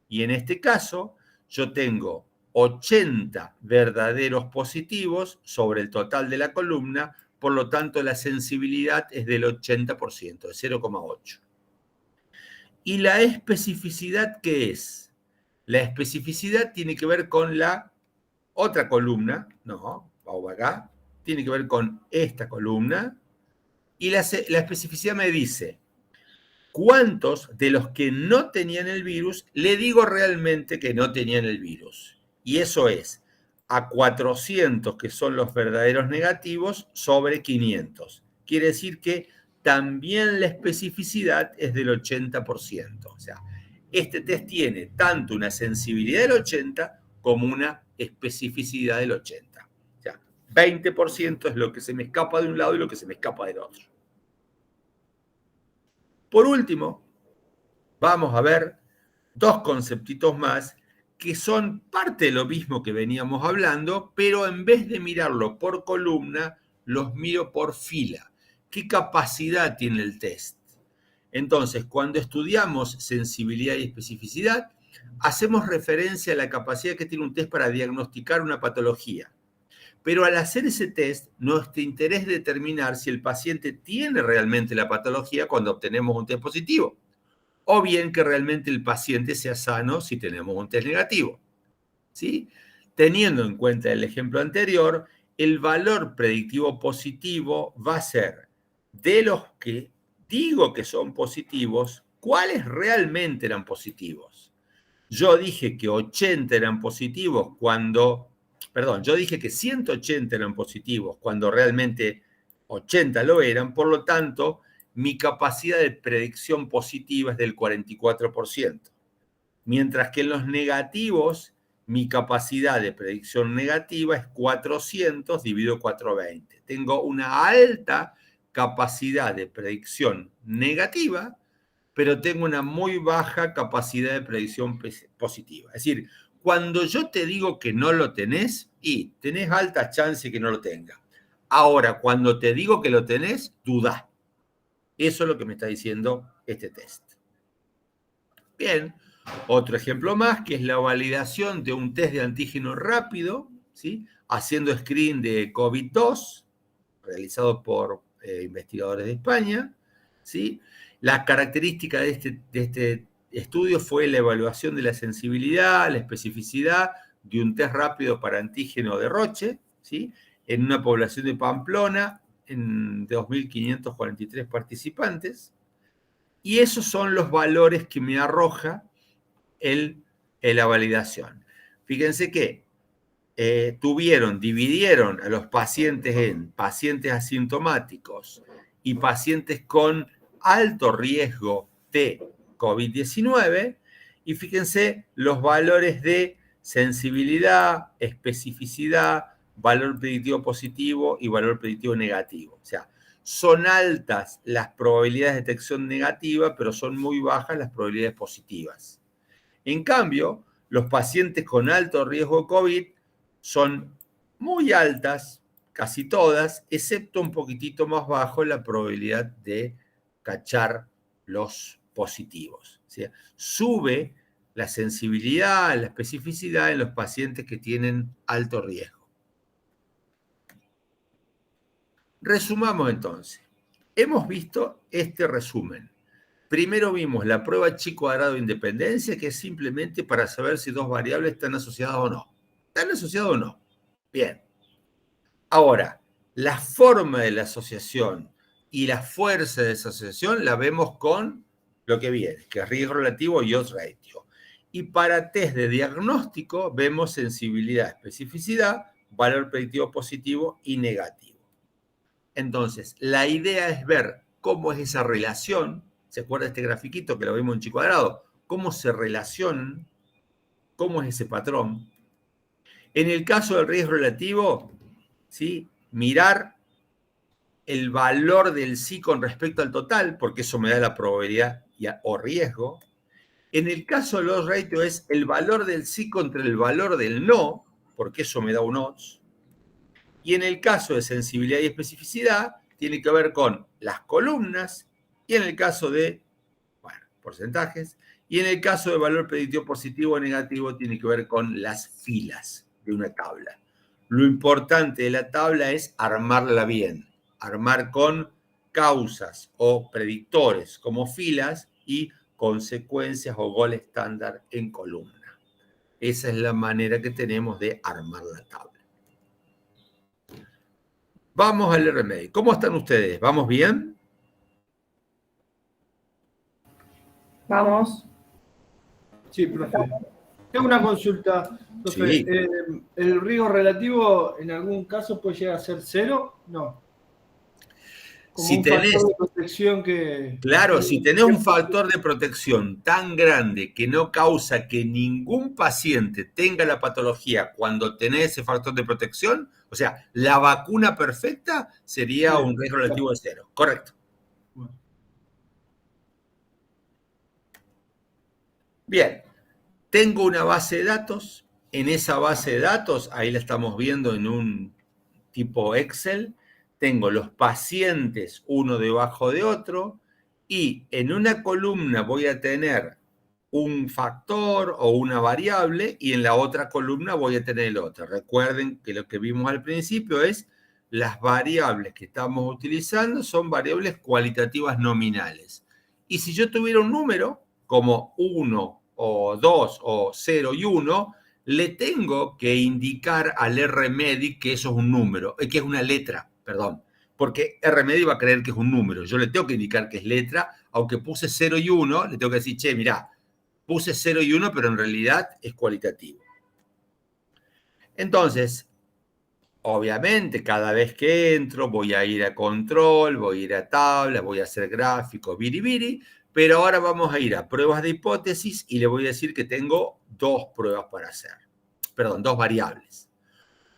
Y en este caso, yo tengo 80 verdaderos positivos sobre el total de la columna, por lo tanto la sensibilidad es del 80%, de 0,8. ¿Y la especificidad qué es? La especificidad tiene que ver con la otra columna, no, vamos acá, tiene que ver con esta columna, y la especificidad me dice cuántos de los que no tenían el virus le digo realmente que no tenían el virus. Y eso es a 400, que son los verdaderos negativos, sobre 500. Quiere decir que también la especificidad es del 80%. O sea, este test tiene tanto una sensibilidad del 80 como una especificidad del 80. O sea, 20% es lo que se me escapa de un lado y lo que se me escapa del otro. Por último, vamos a ver dos conceptitos más que son parte de lo mismo que veníamos hablando, pero en vez de mirarlo por columna, los miro por fila. ¿Qué capacidad tiene el test? Entonces, cuando estudiamos sensibilidad y especificidad, hacemos referencia a la capacidad que tiene un test para diagnosticar una patología. Pero al hacer ese test, nuestro interés es determinar si el paciente tiene realmente la patología cuando obtenemos un test positivo, o bien que realmente el paciente sea sano si tenemos un test negativo. ¿Sí? Teniendo en cuenta el ejemplo anterior, el valor predictivo positivo va a ser de los que digo que son positivos, ¿cuáles realmente eran positivos? Yo dije que 80 eran positivos yo dije que 180 eran positivos cuando realmente 80 lo eran, por lo tanto, mi capacidad de predicción positiva es del 44%. Mientras que en los negativos, mi capacidad de predicción negativa es 400 dividido 420. Tengo una alta capacidad de predicción negativa, pero tengo una muy baja capacidad de predicción positiva. Es decir, cuando yo te digo que no lo tenés, y tenés alta chance que no lo tengas. Ahora, cuando te digo que lo tenés, dudá. Eso es lo que me está diciendo este test. Bien, otro ejemplo más, que es la validación de un test de antígeno rápido, ¿sí? Haciendo screen de COVID-2, realizado por investigadores de España, ¿sí? La característica de este estudio fue la evaluación de la sensibilidad, la especificidad de un test rápido para antígeno de Roche, ¿sí? En una población de Pamplona, en 2.543 participantes. Y esos son los valores que me arroja la validación. Fíjense que dividieron a los pacientes en pacientes asintomáticos y pacientes con alto riesgo de COVID-19, y fíjense los valores de sensibilidad, especificidad, valor predictivo positivo y valor predictivo negativo. O sea, son altas las probabilidades de detección negativa, pero son muy bajas las probabilidades positivas. En cambio, los pacientes con alto riesgo de COVID son muy altas, casi todas, excepto un poquitito más bajo la probabilidad de cachar los positivos. O sea, sube la sensibilidad, la especificidad en los pacientes que tienen alto riesgo. Resumamos entonces. Hemos visto este resumen. Primero vimos la prueba chi cuadrado de independencia, que es simplemente para saber si dos variables están asociadas o no. ¿Están asociadas o no? Bien. Ahora, la forma de la asociación y la fuerza de esa asociación la vemos con lo que viene, que es riesgo relativo y odds ratio. Y para test de diagnóstico vemos sensibilidad, especificidad, valor predictivo positivo y negativo. Entonces, la idea es ver cómo es esa relación. ¿Se acuerda de este grafiquito que lo vimos en chi cuadrado? ¿Cómo se relacionan? ¿Cómo es ese patrón? En el caso del riesgo relativo, ¿sí? Mirar el valor del sí con respecto al total, porque eso me da la probabilidad o riesgo. En el caso del odds ratio es el valor del sí contra el valor del no, porque eso me da un odds. Y en el caso de sensibilidad y especificidad, tiene que ver con las columnas, y en el caso de, porcentajes, y en el caso de valor predictivo positivo o negativo, tiene que ver con las filas de una tabla. Lo importante de la tabla es armarla bien, armar con causas o predictores como filas y consecuencias o gol estándar en columna. Esa es la manera que tenemos de armar la tabla. Vamos al RMEDIC. ¿Cómo están ustedes? ¿Vamos bien? Vamos. Sí, profe. Tengo una consulta, profe. Sí. ¿El riesgo relativo en algún caso puede llegar a ser 0? No. Como Si un tenés, factor de protección que... claro, si tenés un factor de protección tan grande que no causa que ningún paciente tenga la patología cuando tenés ese factor de protección, o sea, la vacuna perfecta sería Sí. un riesgo relativo de 0. Correcto. Bueno. Bien, tengo una base de datos. En esa base de datos, ahí la estamos viendo en un tipo Excel, tengo los pacientes uno debajo de otro y en una columna voy a tener un factor o una variable y en la otra columna voy a tener el otro. Recuerden que lo que vimos al principio es las variables que estamos utilizando son variables cualitativas nominales. Y si yo tuviera un número como 1 o 2 o 0 y 1, le tengo que indicar al RMEDIC que eso es un número, que es una letra, perdón, porque RMEDIC va a creer que es un número. Yo le tengo que indicar que es letra, aunque puse 0 y 1, le tengo que decir, che, mirá, puse 0 y 1, pero en realidad es cualitativo. Entonces, obviamente, cada vez que entro, voy a ir a control, voy a ir a tabla, voy a hacer gráfico, biribiri, pero ahora vamos a ir a pruebas de hipótesis y le voy a decir que tengo dos pruebas para hacer. Perdón, dos variables.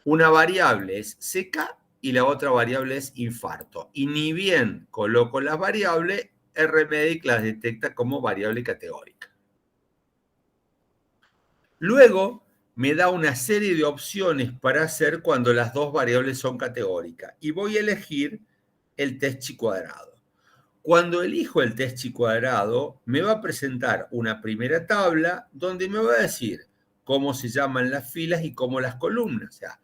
Una variable es CK y la otra variable es infarto. Y ni bien coloco las variables, RMEDIC las detecta como variable categórica. Luego me da una serie de opciones para hacer cuando las dos variables son categóricas. Y voy a elegir el test chi cuadrado. Cuando elijo el test chi cuadrado, me va a presentar una primera tabla donde me va a decir cómo se llaman las filas y cómo las columnas. O sea,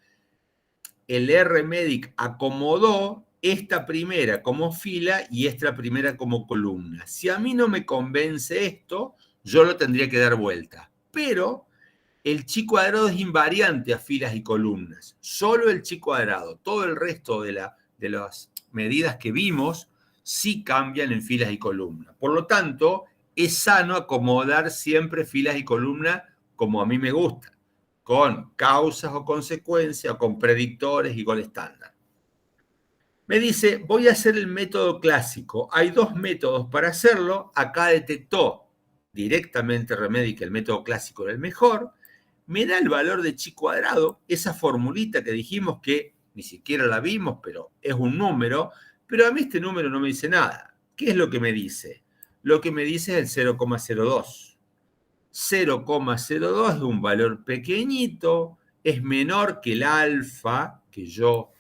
el RMEDIC acomodó esta primera como fila y esta primera como columna. Si a mí no me convence esto, yo lo tendría que dar vuelta. Pero el chi cuadrado es invariante a filas y columnas. Solo el chi cuadrado. Todo el resto de las medidas que vimos sí cambian en filas y columnas. Por lo tanto, es sano acomodar siempre filas y columnas como a mí me gusta, con causas o consecuencias, o con predictores y gol estándar. Me dice, voy a hacer el método clásico. Hay dos métodos para hacerlo. Acá detectó directamente Remedy que el método clásico era el mejor. Me da el valor de chi cuadrado, esa formulita que dijimos que ni siquiera la vimos, pero es un número. Pero a mí este número no me dice nada. ¿Qué es lo que me dice? Lo que me dice es el 0,02. 0,02 es un valor pequeñito, es menor que el alfa que yo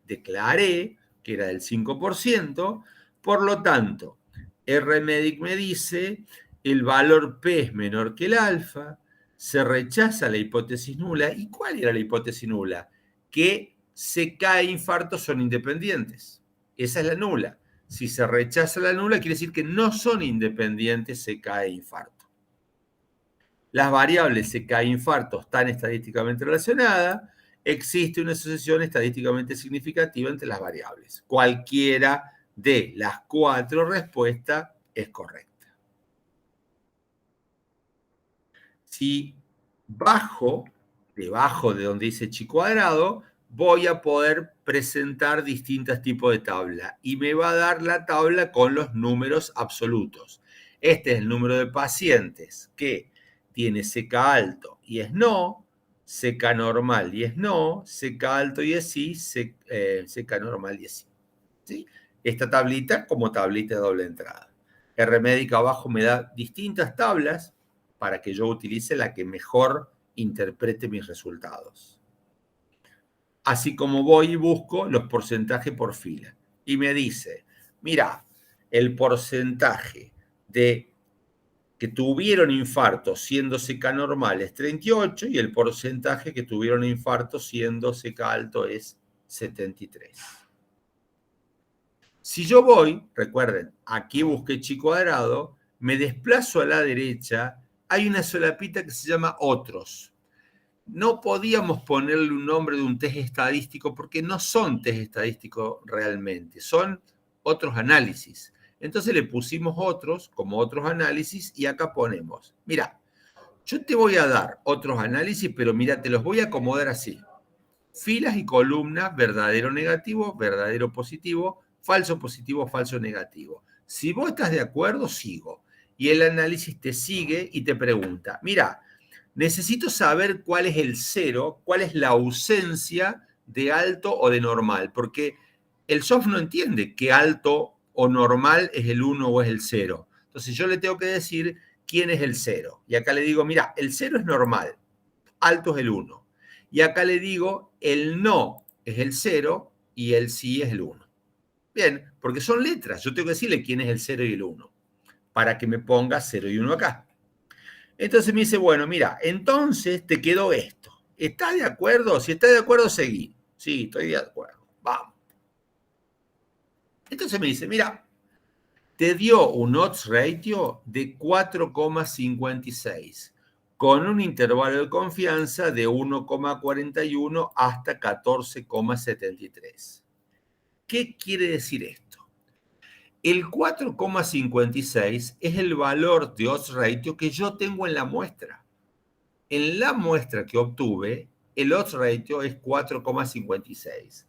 declaré, que era del 5%, por lo tanto, RMedic me dice, el valor P es menor que el alfa, se rechaza la hipótesis nula. ¿Y cuál era la hipótesis nula? Que CK e infartos son independientes. Esa es la nula. Si se rechaza la nula, quiere decir que no son independientes CK e infarto. Las variables CK e infarto están estadísticamente relacionadas. Existe una asociación estadísticamente significativa entre las variables. Cualquiera de las 4 respuestas es correcta. Si bajo, debajo de donde dice chi cuadrado, voy a poder presentar distintos tipos de tabla y me va a dar la tabla con los números absolutos. Este es el número de pacientes que tiene CK alto y es no, CK normal y es no, CK alto y es sí, CK normal y es sí. ¿Sí? Esta tablita como tablita de doble entrada. RMedic abajo me da distintas tablas para que yo utilice la que mejor interprete mis resultados. Así como voy y busco los porcentajes por fila. Y me dice, mira, el porcentaje de que tuvieron infarto siendo CK normal es 38 y el porcentaje que tuvieron infarto siendo CK alto es 73. Si yo voy, recuerden, aquí busqué chi cuadrado, me desplazo a la derecha, hay una solapita que se llama otros. No podíamos ponerle un nombre de un test estadístico porque no son test estadísticos realmente, son otros análisis. Entonces le pusimos otros como otros análisis y acá ponemos, mira, yo te voy a dar otros análisis, pero mira, te los voy a acomodar así. Filas y columnas, verdadero negativo, verdadero positivo, falso positivo, falso negativo. Si vos estás de acuerdo, sigo. Y el análisis te sigue y te pregunta, mira, necesito saber cuál es el cero, cuál es la ausencia de alto o de normal, porque el soft no entiende que alto o normal es el 1 o es el 0. Entonces yo le tengo que decir quién es el 0. Y acá le digo, mira, el 0 es normal, alto es el 1. Y acá le digo, el no es el 0 y el sí es el 1. Bien, porque son letras. Yo tengo que decirle quién es el 0 y el 1 para que me ponga 0 y 1 acá. Entonces me dice, bueno, mira, entonces te quedó esto. ¿Estás de acuerdo? Si estás de acuerdo, seguí. Sí, estoy de acuerdo. Vamos. Entonces me dice, mira, te dio un odds ratio de 4,56 con un intervalo de confianza de 1,41 hasta 14,73. ¿Qué quiere decir esto? El 4,56 es el valor de odds ratio que yo tengo en la muestra. En la muestra que obtuve, el odds ratio es 4,56.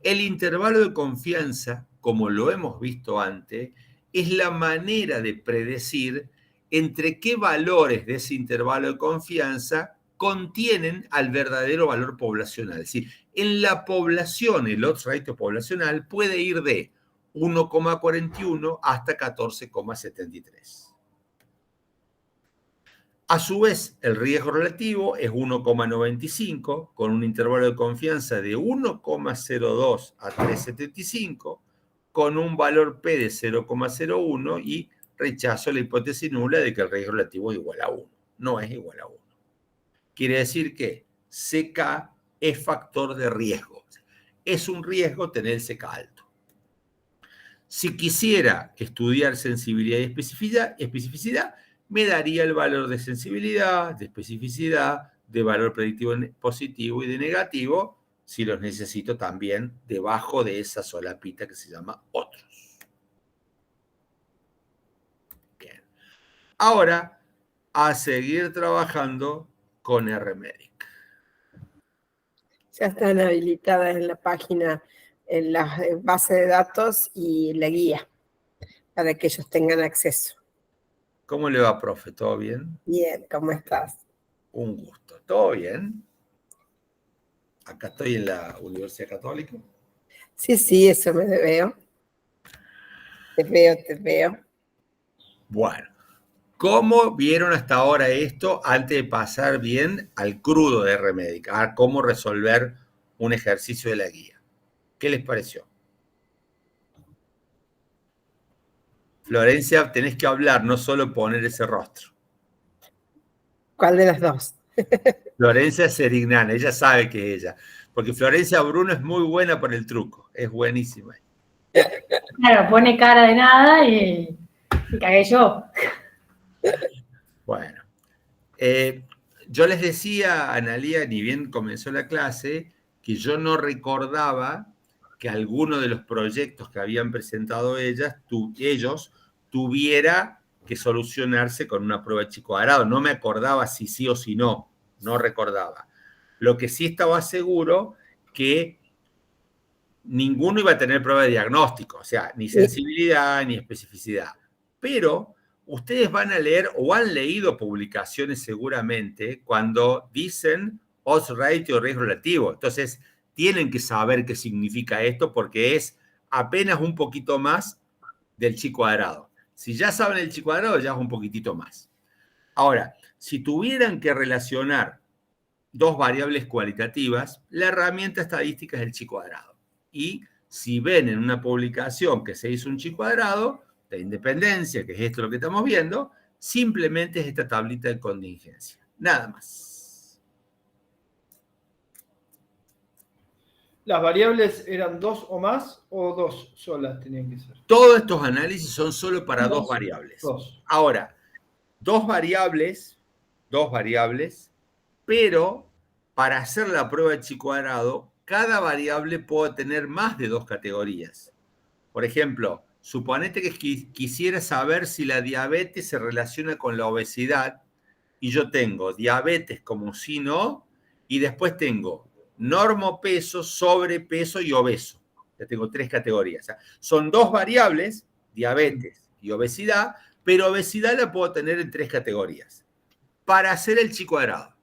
El intervalo de confianza, como lo hemos visto antes, es la manera de predecir entre qué valores de ese intervalo de confianza contienen al verdadero valor poblacional. Es decir, en la población, el odds ratio poblacional puede ir de 1,41 hasta 14,73. A su vez, el riesgo relativo es 1,95 con un intervalo de confianza de 1,02 a 3,75 con un valor P de 0,01 y rechazo la hipótesis nula de que el riesgo relativo es igual a 1. No es igual a 1. Quiere decir que CK es factor de riesgo. Es un riesgo tener el CK alto. Si quisiera estudiar sensibilidad y especificidad, me daría el valor de sensibilidad, de especificidad, de valor predictivo positivo y de negativo, si los necesito también debajo de esa solapita que se llama otros. Ahora, a seguir trabajando con RMedic. Ya están habilitadas en la página, en la base de datos y la guía, para que ellos tengan acceso. ¿Cómo le va, profe? ¿Todo bien? Bien, ¿cómo estás? Un gusto. ¿Todo bien? Acá estoy en la Universidad Católica. Sí, eso me veo. Te veo. Bueno, ¿cómo vieron hasta ahora esto antes de pasar bien al crudo de RMedic? A cómo resolver un ejercicio de la guía. ¿Qué les pareció? Florencia, tenés que hablar, no solo poner ese rostro. ¿Cuál de las dos? Florencia Serignana, ella sabe que es ella. Porque Florencia Bruno es muy buena por el truco, es buenísima. Claro, pone cara de nada y cagué yo. Bueno, yo les decía a Analía, ni bien comenzó la clase, que yo no recordaba que alguno de los proyectos que habían presentado ellos tuviera que solucionarse con una prueba de chico cuadrado. No me acordaba si sí o si no, no recordaba. Lo que sí estaba seguro que ninguno iba a tener prueba de diagnóstico, o sea, ni sensibilidad ni especificidad. Pero ustedes van a leer o han leído publicaciones seguramente cuando dicen odds ratio o riesgo relativo. Entonces, tienen que saber qué significa esto porque es apenas un poquito más del chi cuadrado. Si ya saben el chi cuadrado, ya es un poquitito más. Ahora, si tuvieran que relacionar dos variables cualitativas, la herramienta estadística es el chi cuadrado. Y si ven en una publicación que se hizo un chi cuadrado de independencia, que es esto lo que estamos viendo, simplemente es esta tablita de contingencia. Nada más. ¿Las variables eran 2 o más o 2 solas tenían que ser? Todos estos análisis son solo para dos variables. Dos. Ahora, dos variables, pero para hacer la prueba de chi cuadrado, cada variable puede tener más de dos categorías. Por ejemplo, suponete que quisiera saber si la diabetes se relaciona con la obesidad y yo tengo diabetes como sí no y después tengo normopeso, sobrepeso y obeso. Ya tengo tres categorías. O sea, son dos variables, diabetes y obesidad, pero obesidad la puedo tener en tres categorías. Para hacer el chi cuadrado.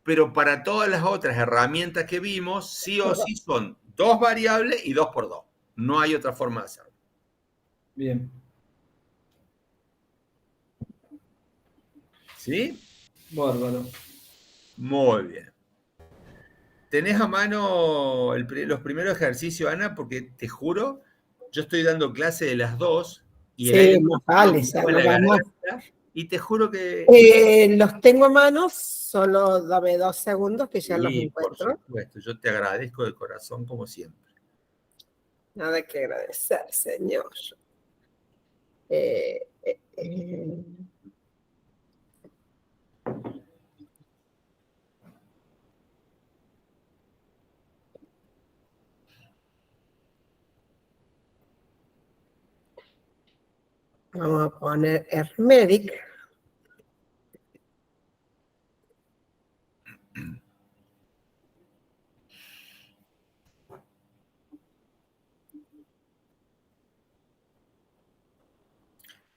Pero para todas las otras herramientas que vimos, sí o sí son dos variables y 2 por 2. No hay otra forma de hacerlo. Bien. ¿Sí? Bárbaro. Muy bien. ¿Tenés a mano los primeros ejercicios, Ana? Porque te juro, yo estoy dando clase de las dos y el aire más vale, ya con no la vamos. garganta, y te juro que... Los tengo a mano, solo dame 2 segundos que ya los Sí, por encuentro. supuesto, yo te agradezco de corazón como siempre. Nada que agradecer, señor. Vamos a poner RMedic.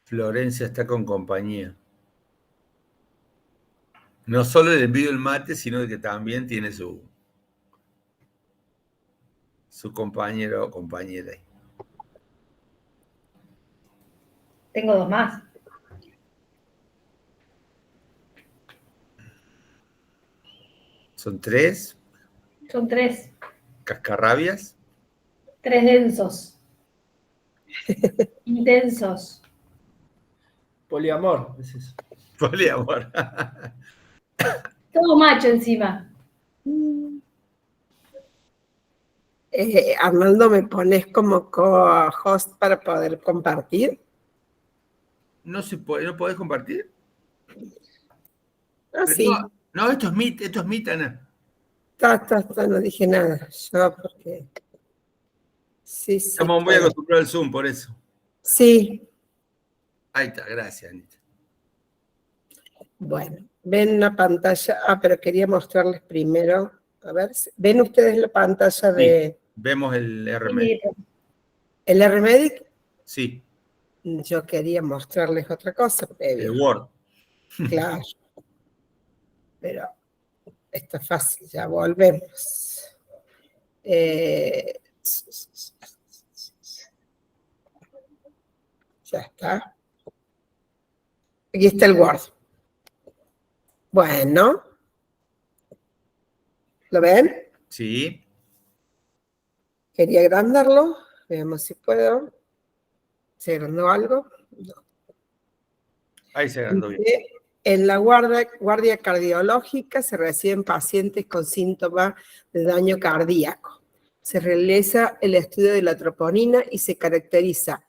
Florencia está con compañía. No solo le envío el mate, sino que también tiene su compañero o compañera ahí. Tengo dos más. ¿Son tres? Son tres. ¿Cascarrabias? Tres densos. Intensos. Poliamor, es eso. Poliamor. Todo macho encima. Arnaldo, ¿me pones como co-host para poder compartir? ¿No se puede, no podés compartir? Ah, sí. No, esto es Meet, Ana. No dije nada. Yo porque... Sí. Estamos muy acostumbrados al Zoom, por eso. Sí. Ahí está, gracias, Anita. Bueno, ven la pantalla. Pero quería mostrarles primero. A ver, ¿ven ustedes la pantalla de Vemos el RMedic. el RMedic? Sí, Yo quería mostrarles otra cosa el previo. Word. Claro. Pero está fácil, ya volvemos. Ya está. Aquí está el Word. Bueno. ¿Lo ven? Sí. Quería agrandarlo. Veamos si puedo. ¿Se agrandó algo? No. Ahí se agrandó bien. En la guardia cardiológica se reciben pacientes con síntomas de daño cardíaco. Se realiza el estudio de la troponina y se categoriza,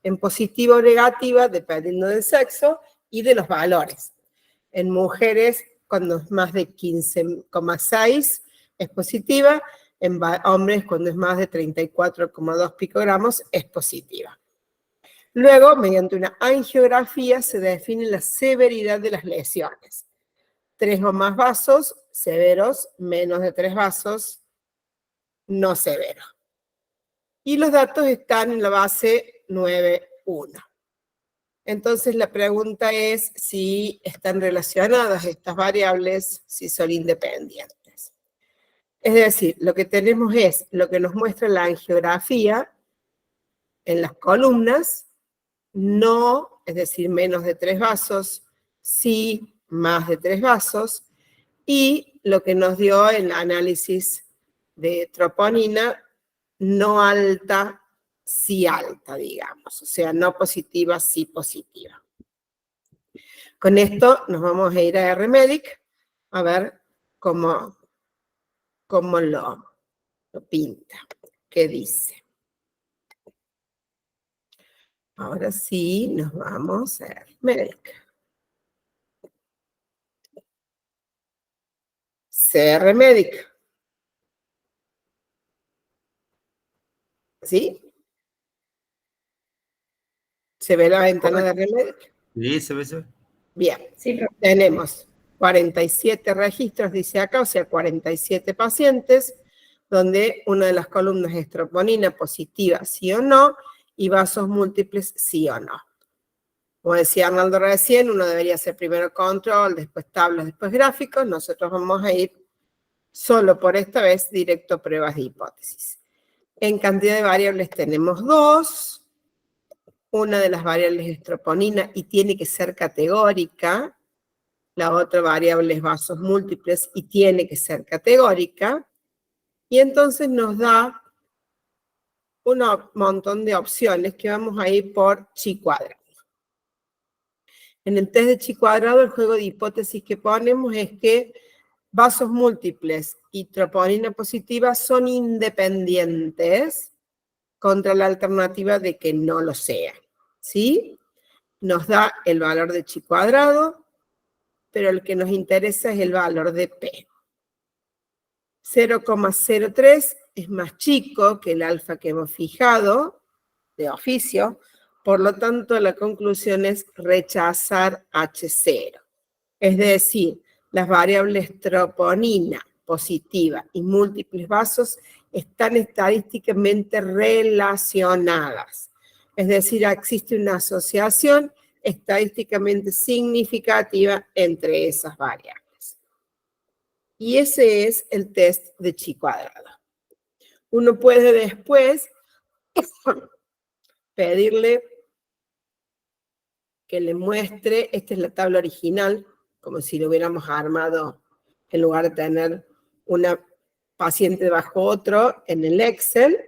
en positiva o negativa, dependiendo del sexo y de los valores. En mujeres, cuando es más de 15,6 es positiva, en hombres, cuando es más de 34,2 picogramos, es positiva. Luego, mediante una angiografía, se define la severidad de las lesiones. 3 o más vasos, severos, menos de 3 vasos, no severos. Y los datos están en la base 9.1. Entonces, la pregunta es si están relacionadas estas variables, si son independientes. Es decir, lo que tenemos es lo que nos muestra la angiografía en las columnas, no, es decir, menos de 3 vasos, sí, más de 3 vasos, y lo que nos dio el análisis de troponina, no alta, sí alta, digamos, o sea, no positiva, sí positiva. Con esto nos vamos a ir a RMedic a ver cómo lo pinta, qué dice. Ahora sí, nos vamos a RMedic. RMedic. ¿Sí? ¿Se ve la ventana de RMedic? Sí, se ve. Bien. Sí, Tenemos 47 registros, dice acá, o sea, 47 pacientes, donde una de las columnas es troponina positiva, sí o no, y vasos múltiples, sí o no. Como decía Arnaldo recién, uno debería hacer primero control, después tablas, después gráficos. Nosotros vamos a ir solo por esta vez directo a pruebas de hipótesis. En cantidad de variables tenemos 2. Una de las variables es troponina y tiene que ser categórica. La otra variable es vasos múltiples y tiene que ser categórica. Y entonces nos da un montón de opciones que vamos a ir por chi cuadrado. En el test de chi cuadrado, el juego de hipótesis que ponemos es que vasos múltiples y troponina positiva son independientes contra la alternativa de que no lo sean. ¿Sí? Nos da el valor de chi cuadrado, pero el que nos interesa es el valor de P. 0,03 es más chico que el alfa que hemos fijado de oficio, por lo tanto la conclusión es rechazar H0. Es decir, las variables troponina positiva y múltiples vasos están estadísticamente relacionadas. Es decir, existe una asociación estadísticamente significativa entre esas variables. Y ese es el test de chi cuadrado. Uno puede después pedirle que le muestre, esta es la tabla original, como si lo hubiéramos armado en lugar de tener una paciente bajo otro en el Excel,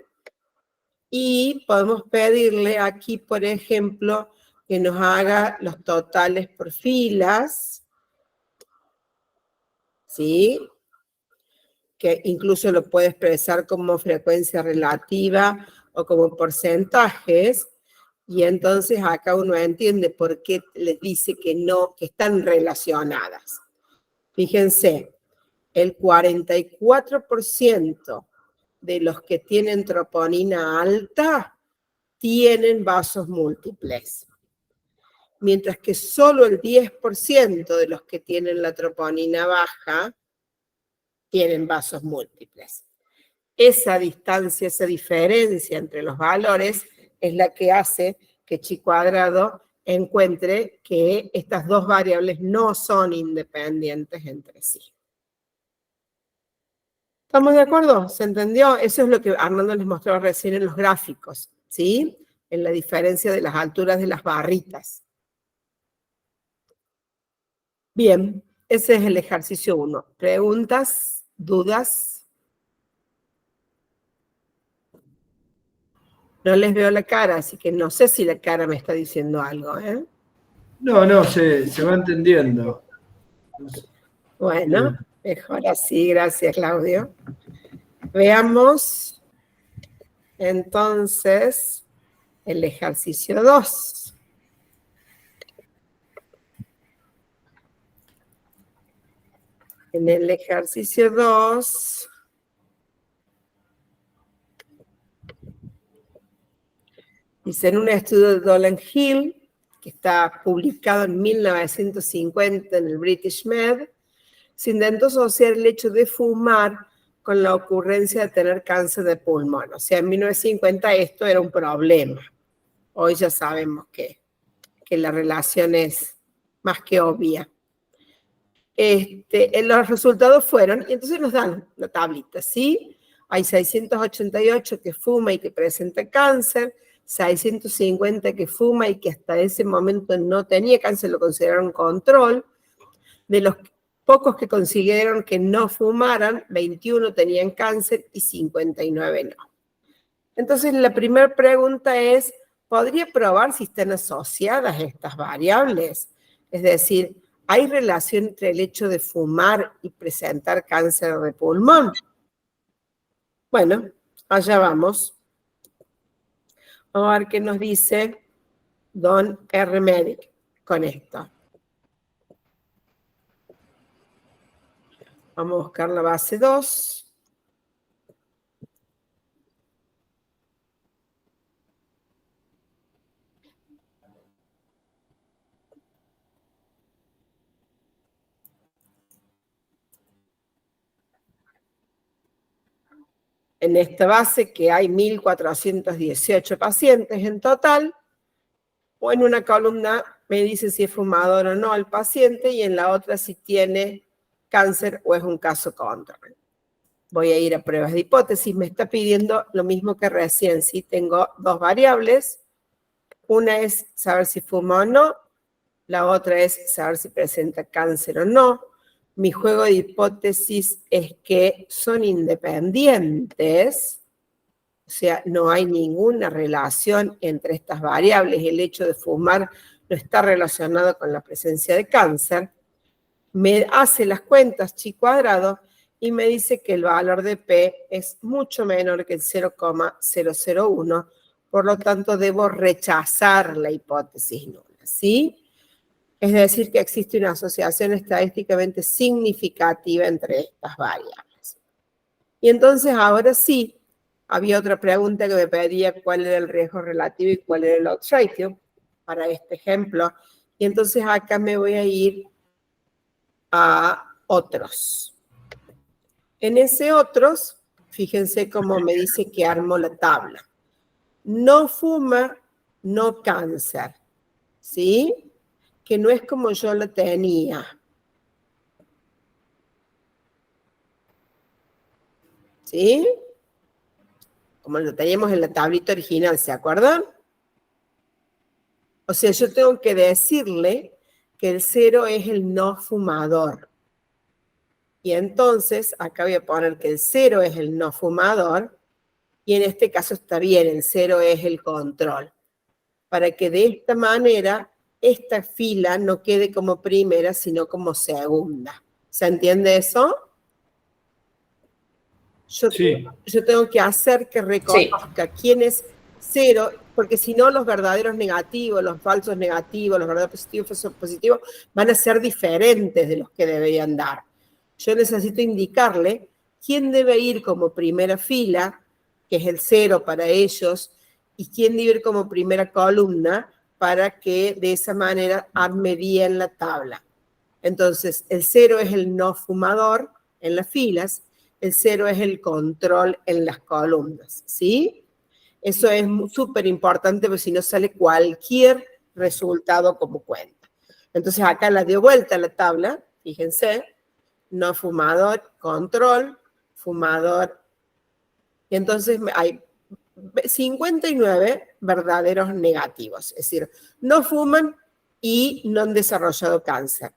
y podemos pedirle aquí, por ejemplo, que nos haga los totales por filas, ¿sí? Que incluso lo puede expresar como frecuencia relativa o como porcentajes, y entonces acá uno entiende por qué les dice que no, que están relacionadas. Fíjense, el 44% de los que tienen troponina alta tienen vasos múltiples. mientras que solo el 10% de los que tienen la troponina baja tienen vasos múltiples. Esa distancia, esa diferencia entre los valores es la que hace que chi cuadrado encuentre que estas dos variables no son independientes entre sí. ¿Estamos de acuerdo? ¿Se entendió? Eso es lo que Arnaldo les mostró recién en los gráficos, ¿sí? En la diferencia de las alturas de las barritas. Bien, ese es el ejercicio 1. ¿Preguntas? ¿Dudas? No les veo la cara, así que no sé si la cara me está diciendo algo, ¿eh? No, se va entendiendo. Bueno, mejor así, gracias, Claudio. Veamos entonces el ejercicio 2. En el ejercicio 2, dice, en un estudio de Dolan Hill, que está publicado en 1950 en el British Med, se intentó asociar el hecho de fumar con la ocurrencia de tener cáncer de pulmón. O sea, en 1950 esto era un problema. Hoy ya sabemos que la relación es más que obvia. Los resultados fueron, y entonces nos dan la tablita, ¿sí? Hay 688 que fuma y que presenta cáncer, 650 que fuma y que hasta ese momento no tenía cáncer, lo consideraron control. De los pocos que consiguieron que no fumaran, 21 tenían cáncer y 59 no. Entonces, la primera pregunta es, ¿podría probar si están asociadas estas variables? Es decir, ¿hay relación entre el hecho de fumar y presentar cáncer de pulmón? Bueno, allá vamos. Vamos a ver qué nos dice Don R. Medic con esto. Vamos a buscar la base 2. En esta base que hay 1.418 pacientes en total, o en una columna me dice si es fumador o no el paciente y en la otra si tiene cáncer o es un caso control. Voy a ir a pruebas de hipótesis, me está pidiendo lo mismo que recién, ¿sí? Tengo dos variables, una es saber si fuma o no, la otra es saber si presenta cáncer o no. Mi juego de hipótesis es que son independientes, o sea, no hay ninguna relación entre estas variables. El hecho de fumar no está relacionado con la presencia de cáncer. Me hace las cuentas chi cuadrado y me dice que el valor de P es mucho menor que el 0,001, por lo tanto debo rechazar la hipótesis nula, ¿sí? Es decir, que existe una asociación estadísticamente significativa entre estas variables. Y entonces, ahora sí, había otra pregunta que me pedía cuál era el riesgo relativo y cuál era el odds ratio para este ejemplo. Y entonces acá me voy a ir a otros. En ese otros, fíjense cómo me dice que armo la tabla. No fuma, no cáncer, ¿sí? Que no es como yo lo tenía. ¿Sí? Como lo teníamos en la tablita original, ¿se acuerdan? O sea, yo tengo que decirle que el 0 es el no fumador. Y entonces, acá voy a poner que el 0 es el no fumador, y en este caso está bien, el 0 es el control. Para que de esta manera esta fila no quede como primera, sino como segunda. ¿Se entiende eso? Yo tengo que hacer que reconozca quién es 0, porque si no los verdaderos negativos, los falsos negativos, los verdaderos positivos, falsos positivos, van a ser diferentes de los que deberían dar. Yo necesito indicarle quién debe ir como primera fila, que es el 0 para ellos, y quién debe ir como primera columna, para que de esa manera arme bien la tabla. Entonces, el 0 es el no fumador en las filas, el 0 es el control en las columnas, ¿sí? Eso es súper importante porque si no sale cualquier resultado como cuenta. Entonces, acá la dio vuelta la tabla, fíjense, no fumador, control, fumador. Y entonces hay 59 verdaderos negativos, es decir, no fuman y no han desarrollado cáncer.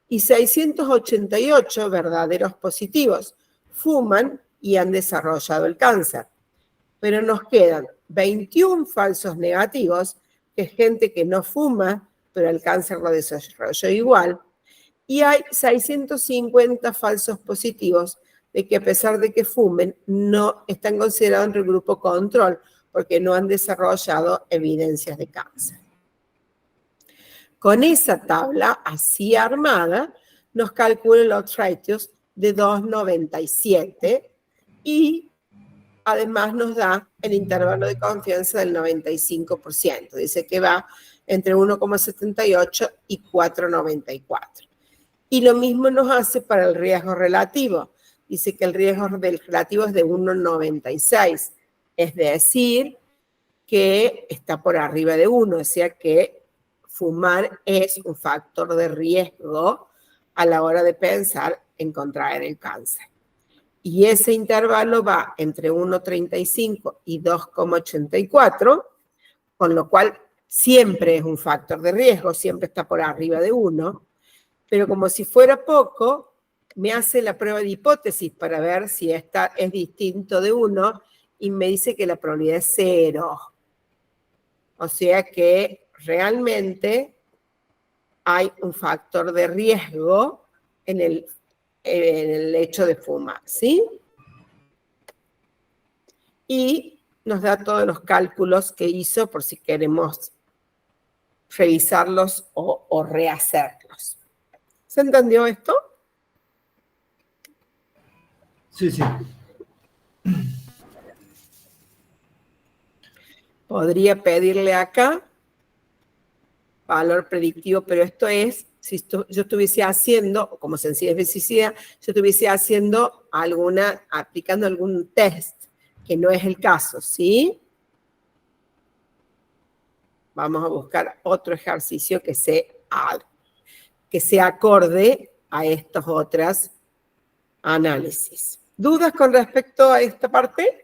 Y 688 verdaderos positivos, fuman y han desarrollado el cáncer. Pero nos quedan 21 falsos negativos, que es gente que no fuma, pero el cáncer lo desarrolló igual. Y hay 650 falsos positivos, de que a pesar de que fumen, no están considerados entre el grupo control, porque no han desarrollado evidencias de cáncer. Con esa tabla así armada, nos calculan los ratios de 2,97 y además nos da el intervalo de confianza del 95%. Dice que va entre 1,78 y 4,94. Y lo mismo nos hace para el riesgo relativo. Dice que el riesgo relativo es de 1,96. Es decir, que está por arriba de 1. O sea que fumar es un factor de riesgo a la hora de pensar en contraer el cáncer. Y ese intervalo va entre 1,35 y 2,84, con lo cual siempre es un factor de riesgo, siempre está por arriba de 1, pero como si fuera poco, me hace la prueba de hipótesis para ver si esta es distinto de 1 y me dice que la probabilidad es 0. O sea que realmente hay un factor de riesgo en el hecho de fumar, ¿sí? Y nos da todos los cálculos que hizo por si queremos revisarlos o rehacerlos. ¿Se entendió esto? Sí, sí. Podría pedirle acá valor predictivo, pero esto es, si yo estuviese haciendo, como sencilla especificidad, yo estuviese haciendo aplicando algún test, que no es el caso, ¿sí? Vamos a buscar otro ejercicio que sea acorde a estos otros análisis. ¿Dudas con respecto a esta parte?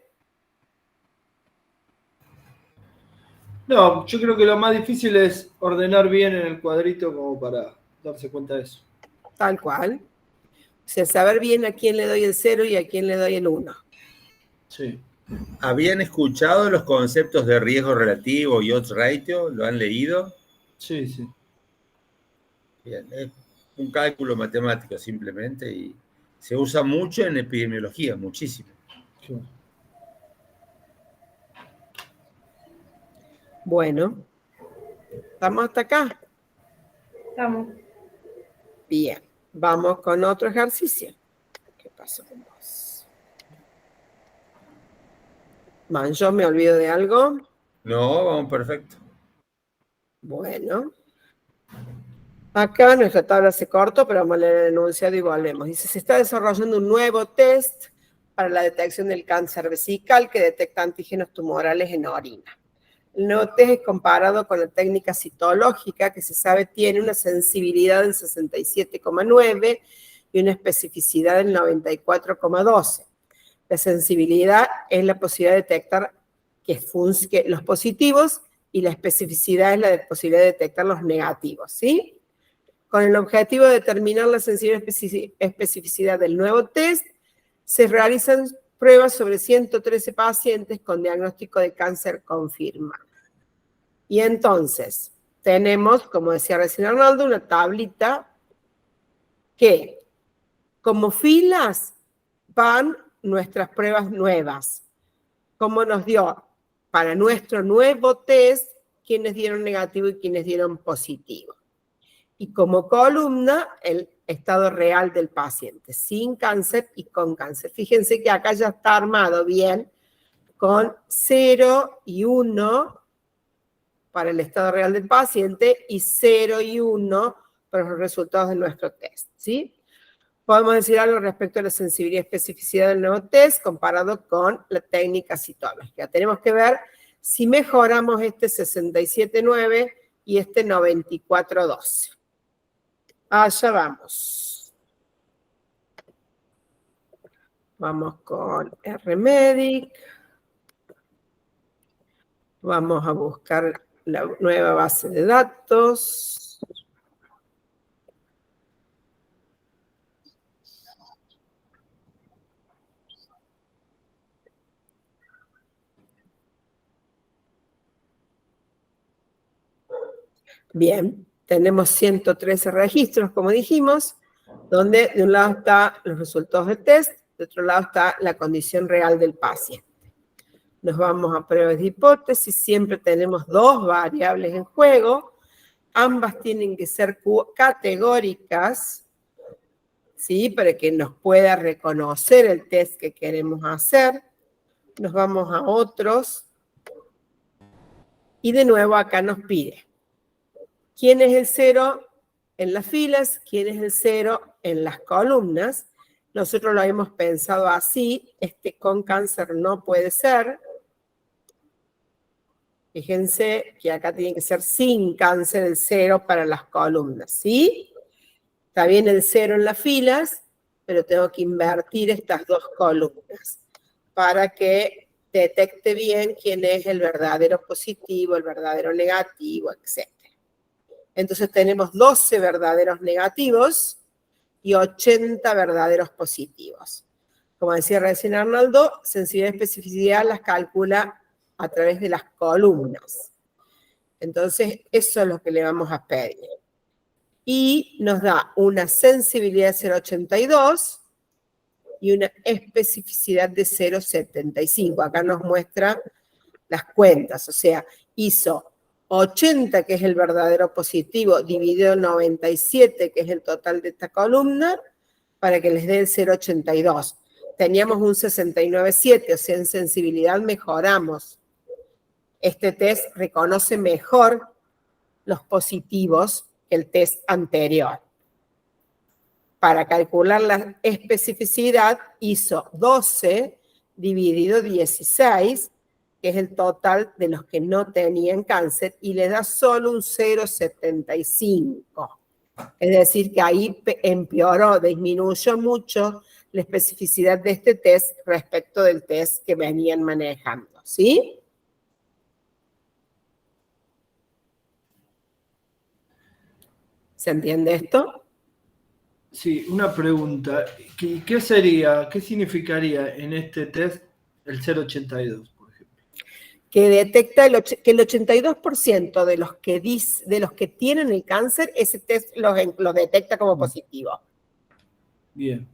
No, yo creo que lo más difícil es ordenar bien en el cuadrito como para darse cuenta de eso. Tal cual. O sea, saber bien a quién le doy el 0 y a quién le doy el 1. Sí. ¿Habían escuchado los conceptos de riesgo relativo y odds ratio? ¿Lo han leído? Sí, sí. Bien, es un cálculo matemático simplemente y se usa mucho en epidemiología, muchísimo. Sí. Bueno, ¿estamos hasta acá? Estamos. Bien, vamos con otro ejercicio. ¿Qué pasó con vos? Man, ¿yo me olvido de algo? No, vamos perfecto. Bueno. Acá nuestra tabla se cortó, pero vamos a leer el enunciado y volvemos. Dice, se está desarrollando un nuevo test para la detección del cáncer vesical que detecta antígenos tumorales en orina. El nuevo test es comparado con la técnica citológica, que se sabe tiene una sensibilidad del 67,9 y una especificidad del 94,12. La sensibilidad es la posibilidad de detectar que los positivos y la especificidad es la posibilidad de detectar los negativos, ¿sí? Con el objetivo de determinar la sensibilidad y especificidad del nuevo test, se realizan pruebas sobre 113 pacientes con diagnóstico de cáncer confirmado. Y entonces, tenemos, como decía recién Arnaldo, una tablita que, como filas, van nuestras pruebas nuevas. Como nos dio para nuestro nuevo test, quienes dieron negativo y quienes dieron positivo. Y como columna, el estado real del paciente, sin cáncer y con cáncer. Fíjense que acá ya está armado bien, con 0 y 1, para el estado real del paciente y 0 y 1 para los resultados de nuestro test, ¿sí? Podemos decir algo respecto a la sensibilidad y especificidad del nuevo test comparado con la técnica citológica. Tenemos que ver si mejoramos este 67.9 y este 94.12. Allá vamos. Vamos con RMedic. Vamos a buscar la nueva base de datos. Bien, tenemos 113 registros, como dijimos, donde de un lado están los resultados del test, de otro lado está la condición real del paciente. Nos vamos a pruebas de hipótesis, siempre tenemos dos variables en juego, ambas tienen que ser categóricas, ¿sí? Para que nos pueda reconocer el test que queremos hacer. Nos vamos a otros, y de nuevo acá nos pide quién es el 0 en las filas, quién es el 0 en las columnas. Nosotros lo habíamos pensado así, con cáncer no puede ser. Fíjense que acá tiene que ser sin cáncer el 0 para las columnas, ¿sí? Está bien el 0 en las filas, pero tengo que invertir estas dos columnas para que detecte bien quién es el verdadero positivo, el verdadero negativo, etc. Entonces tenemos 12 verdaderos negativos y 80 verdaderos positivos. Como decía recién Arnaldo, sensibilidad y especificidad las calcula a través de las columnas. Entonces, eso es lo que le vamos a pedir. Y nos da una sensibilidad de 0,82 y una especificidad de 0,75. Acá nos muestra las cuentas, o sea, hizo 80, que es el verdadero positivo, dividido en 97, que es el total de esta columna, para que les dé el 0,82. Teníamos un 69,7, o sea, en sensibilidad mejoramos. Este test reconoce mejor los positivos que el test anterior. Para calcular la especificidad, hizo 12 dividido 16, que es el total de los que no tenían cáncer, y le da solo un 0,75. Es decir, que ahí empeoró, disminuyó mucho la especificidad de este test respecto del test que venían manejando, ¿sí? ¿Se entiende esto? Sí, una pregunta. ¿Qué sería, qué significaría en este test el 0,82, por ejemplo? Que detecta que el 82% de los que tienen el cáncer, ese test los detecta como positivo. Bien.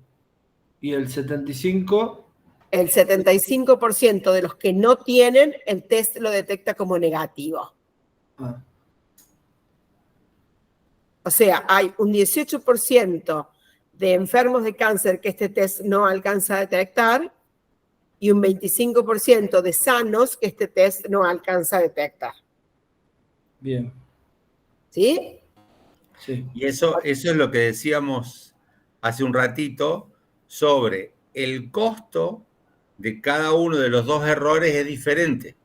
¿Y el 75%? El 75% de los que no tienen, el test lo detecta como negativo. Ah. O sea, hay un 18% de enfermos de cáncer que este test no alcanza a detectar y un 25% de sanos que este test no alcanza a detectar. Bien. ¿Sí? Sí. Y eso es lo que decíamos hace un ratito sobre el costo de cada uno de los dos errores es diferente.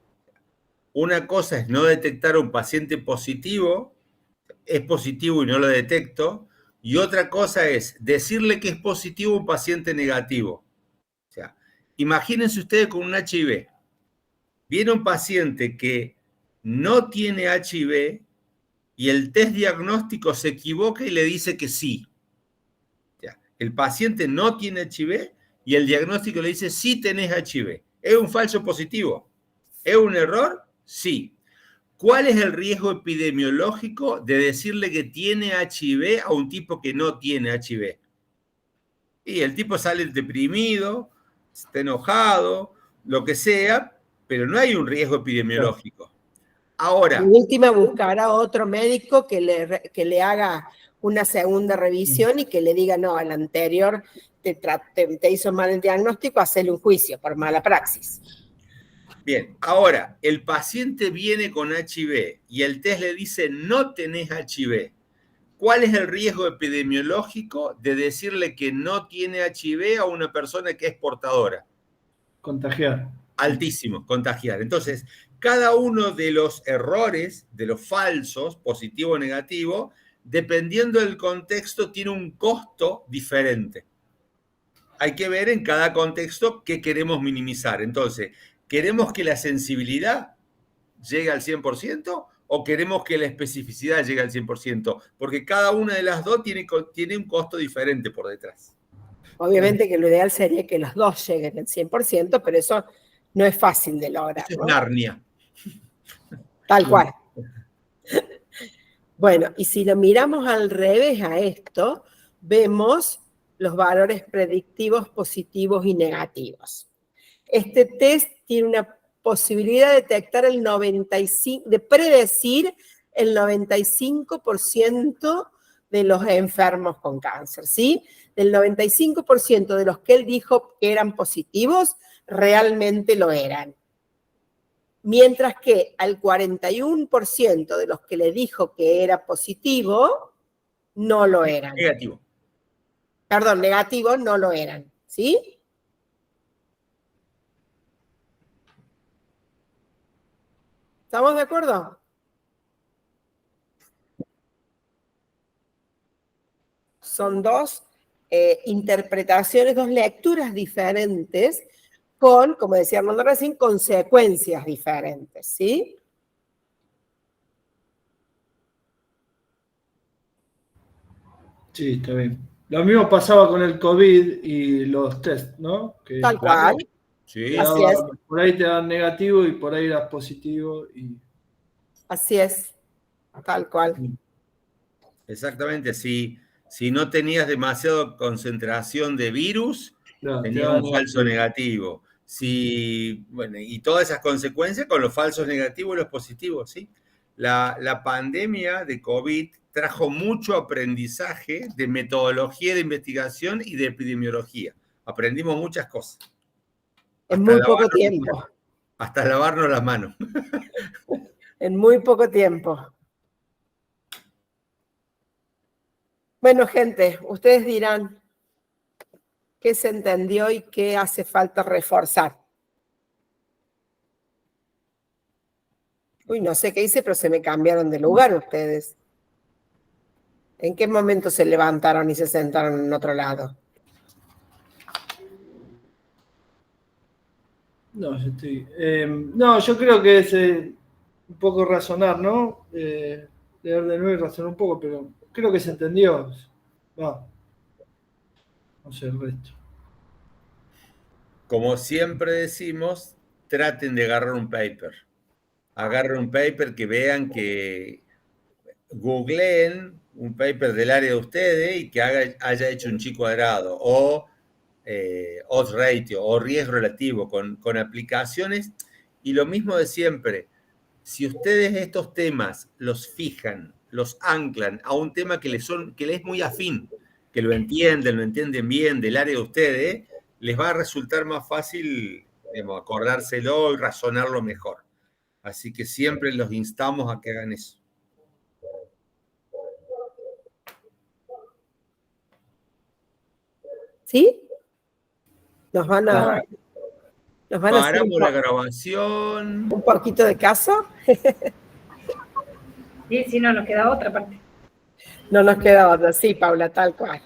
Una cosa es no detectar a un paciente positivo, es positivo y no lo detecto, y otra cosa es decirle que es positivo a un paciente negativo. O sea, imagínense ustedes con un HIV. Viene un paciente que no tiene HIV y el test diagnóstico se equivoca y le dice que sí. O sea, el paciente no tiene HIV y el diagnóstico le dice sí tenés HIV. ¿Es un falso positivo? ¿Es un error? Sí. ¿Cuál es el riesgo epidemiológico de decirle que tiene HIV a un tipo que no tiene HIV? Y el tipo sale deprimido, está enojado, lo que sea, pero no hay un riesgo epidemiológico. Ahora, De última, buscar a otro médico que le haga una segunda revisión y que le diga, no, al anterior te hizo mal el diagnóstico, hacerle un juicio por mala praxis. Bien, ahora, el paciente viene con HIV y el test le dice no tenés HIV. ¿Cuál es el riesgo epidemiológico de decirle que no tiene HIV a una persona que es portadora? Contagiar. Altísimo, contagiar. Entonces, cada uno de los errores, de los falsos, positivo o negativo, dependiendo del contexto, tiene un costo diferente. Hay que ver en cada contexto qué queremos minimizar. Entonces, ¿queremos que la sensibilidad llegue al 100% o queremos que la especificidad llegue al 100%? Porque cada una de las dos tiene un costo diferente por detrás. Obviamente que lo ideal sería que los dos lleguen al 100%, pero eso no es fácil de lograr, Eso es ¿no? Narnia. Tal cual. Bueno, y si lo miramos al revés a esto, vemos los valores predictivos positivos y negativos. Este test tiene una posibilidad de detectar de predecir el 95% de los enfermos con cáncer, ¿sí? Del 95% de los que él dijo que eran positivos, realmente lo eran. Mientras que al 41% de los que le dijo que era positivo, no lo eran. Negativo. Perdón, negativo, no lo eran, ¿sí? ¿Estamos de acuerdo? Son dos interpretaciones, dos lecturas diferentes con, como decía Armando recién, consecuencias diferentes, ¿sí? Sí, está bien. Lo mismo pasaba con el COVID y los test, ¿no? Que Tal cual. Sí. Así es. por ahí te dan negativo y por ahí das positivo. Así es. Tal cual. Exactamente. Si no tenías demasiada concentración de virus, Claro, tenías un falso negativo. Bueno, y todas esas consecuencias con los falsos negativos y los positivos, ¿sí? La pandemia de COVID trajo mucho aprendizaje de metodología de investigación y de epidemiología. Aprendimos muchas cosas. En muy poco tiempo. Hasta lavarnos las manos. En muy poco tiempo. Bueno, gente, ustedes dirán qué se entendió y qué hace falta reforzar. Uy, no sé qué hice, pero se me cambiaron de lugar ustedes. ¿En qué momento se levantaron y se sentaron en otro lado? No, yo creo que es un poco razonar, ¿no? Leer de nuevo y razonar un poco, pero creo que se entendió. No sé el resto. Como siempre decimos, traten de agarrar un paper. Agarren un paper que vean que googleen un paper del área de ustedes y que haya hecho un chi cuadrado o odds ratio o riesgo relativo con aplicaciones. Y lo mismo de siempre, si ustedes estos temas los fijan, los anclan a un tema que les es muy afín, que lo entienden bien del área de ustedes, les va a resultar más fácil, digamos, acordárselo y razonarlo mejor. Así que siempre los instamos a que hagan eso. ¿Sí? Nos van a hacer Paramos la grabación. un poquito de caso. Sí, no nos queda otra parte. No nos queda otra, sí, Paula, tal cual.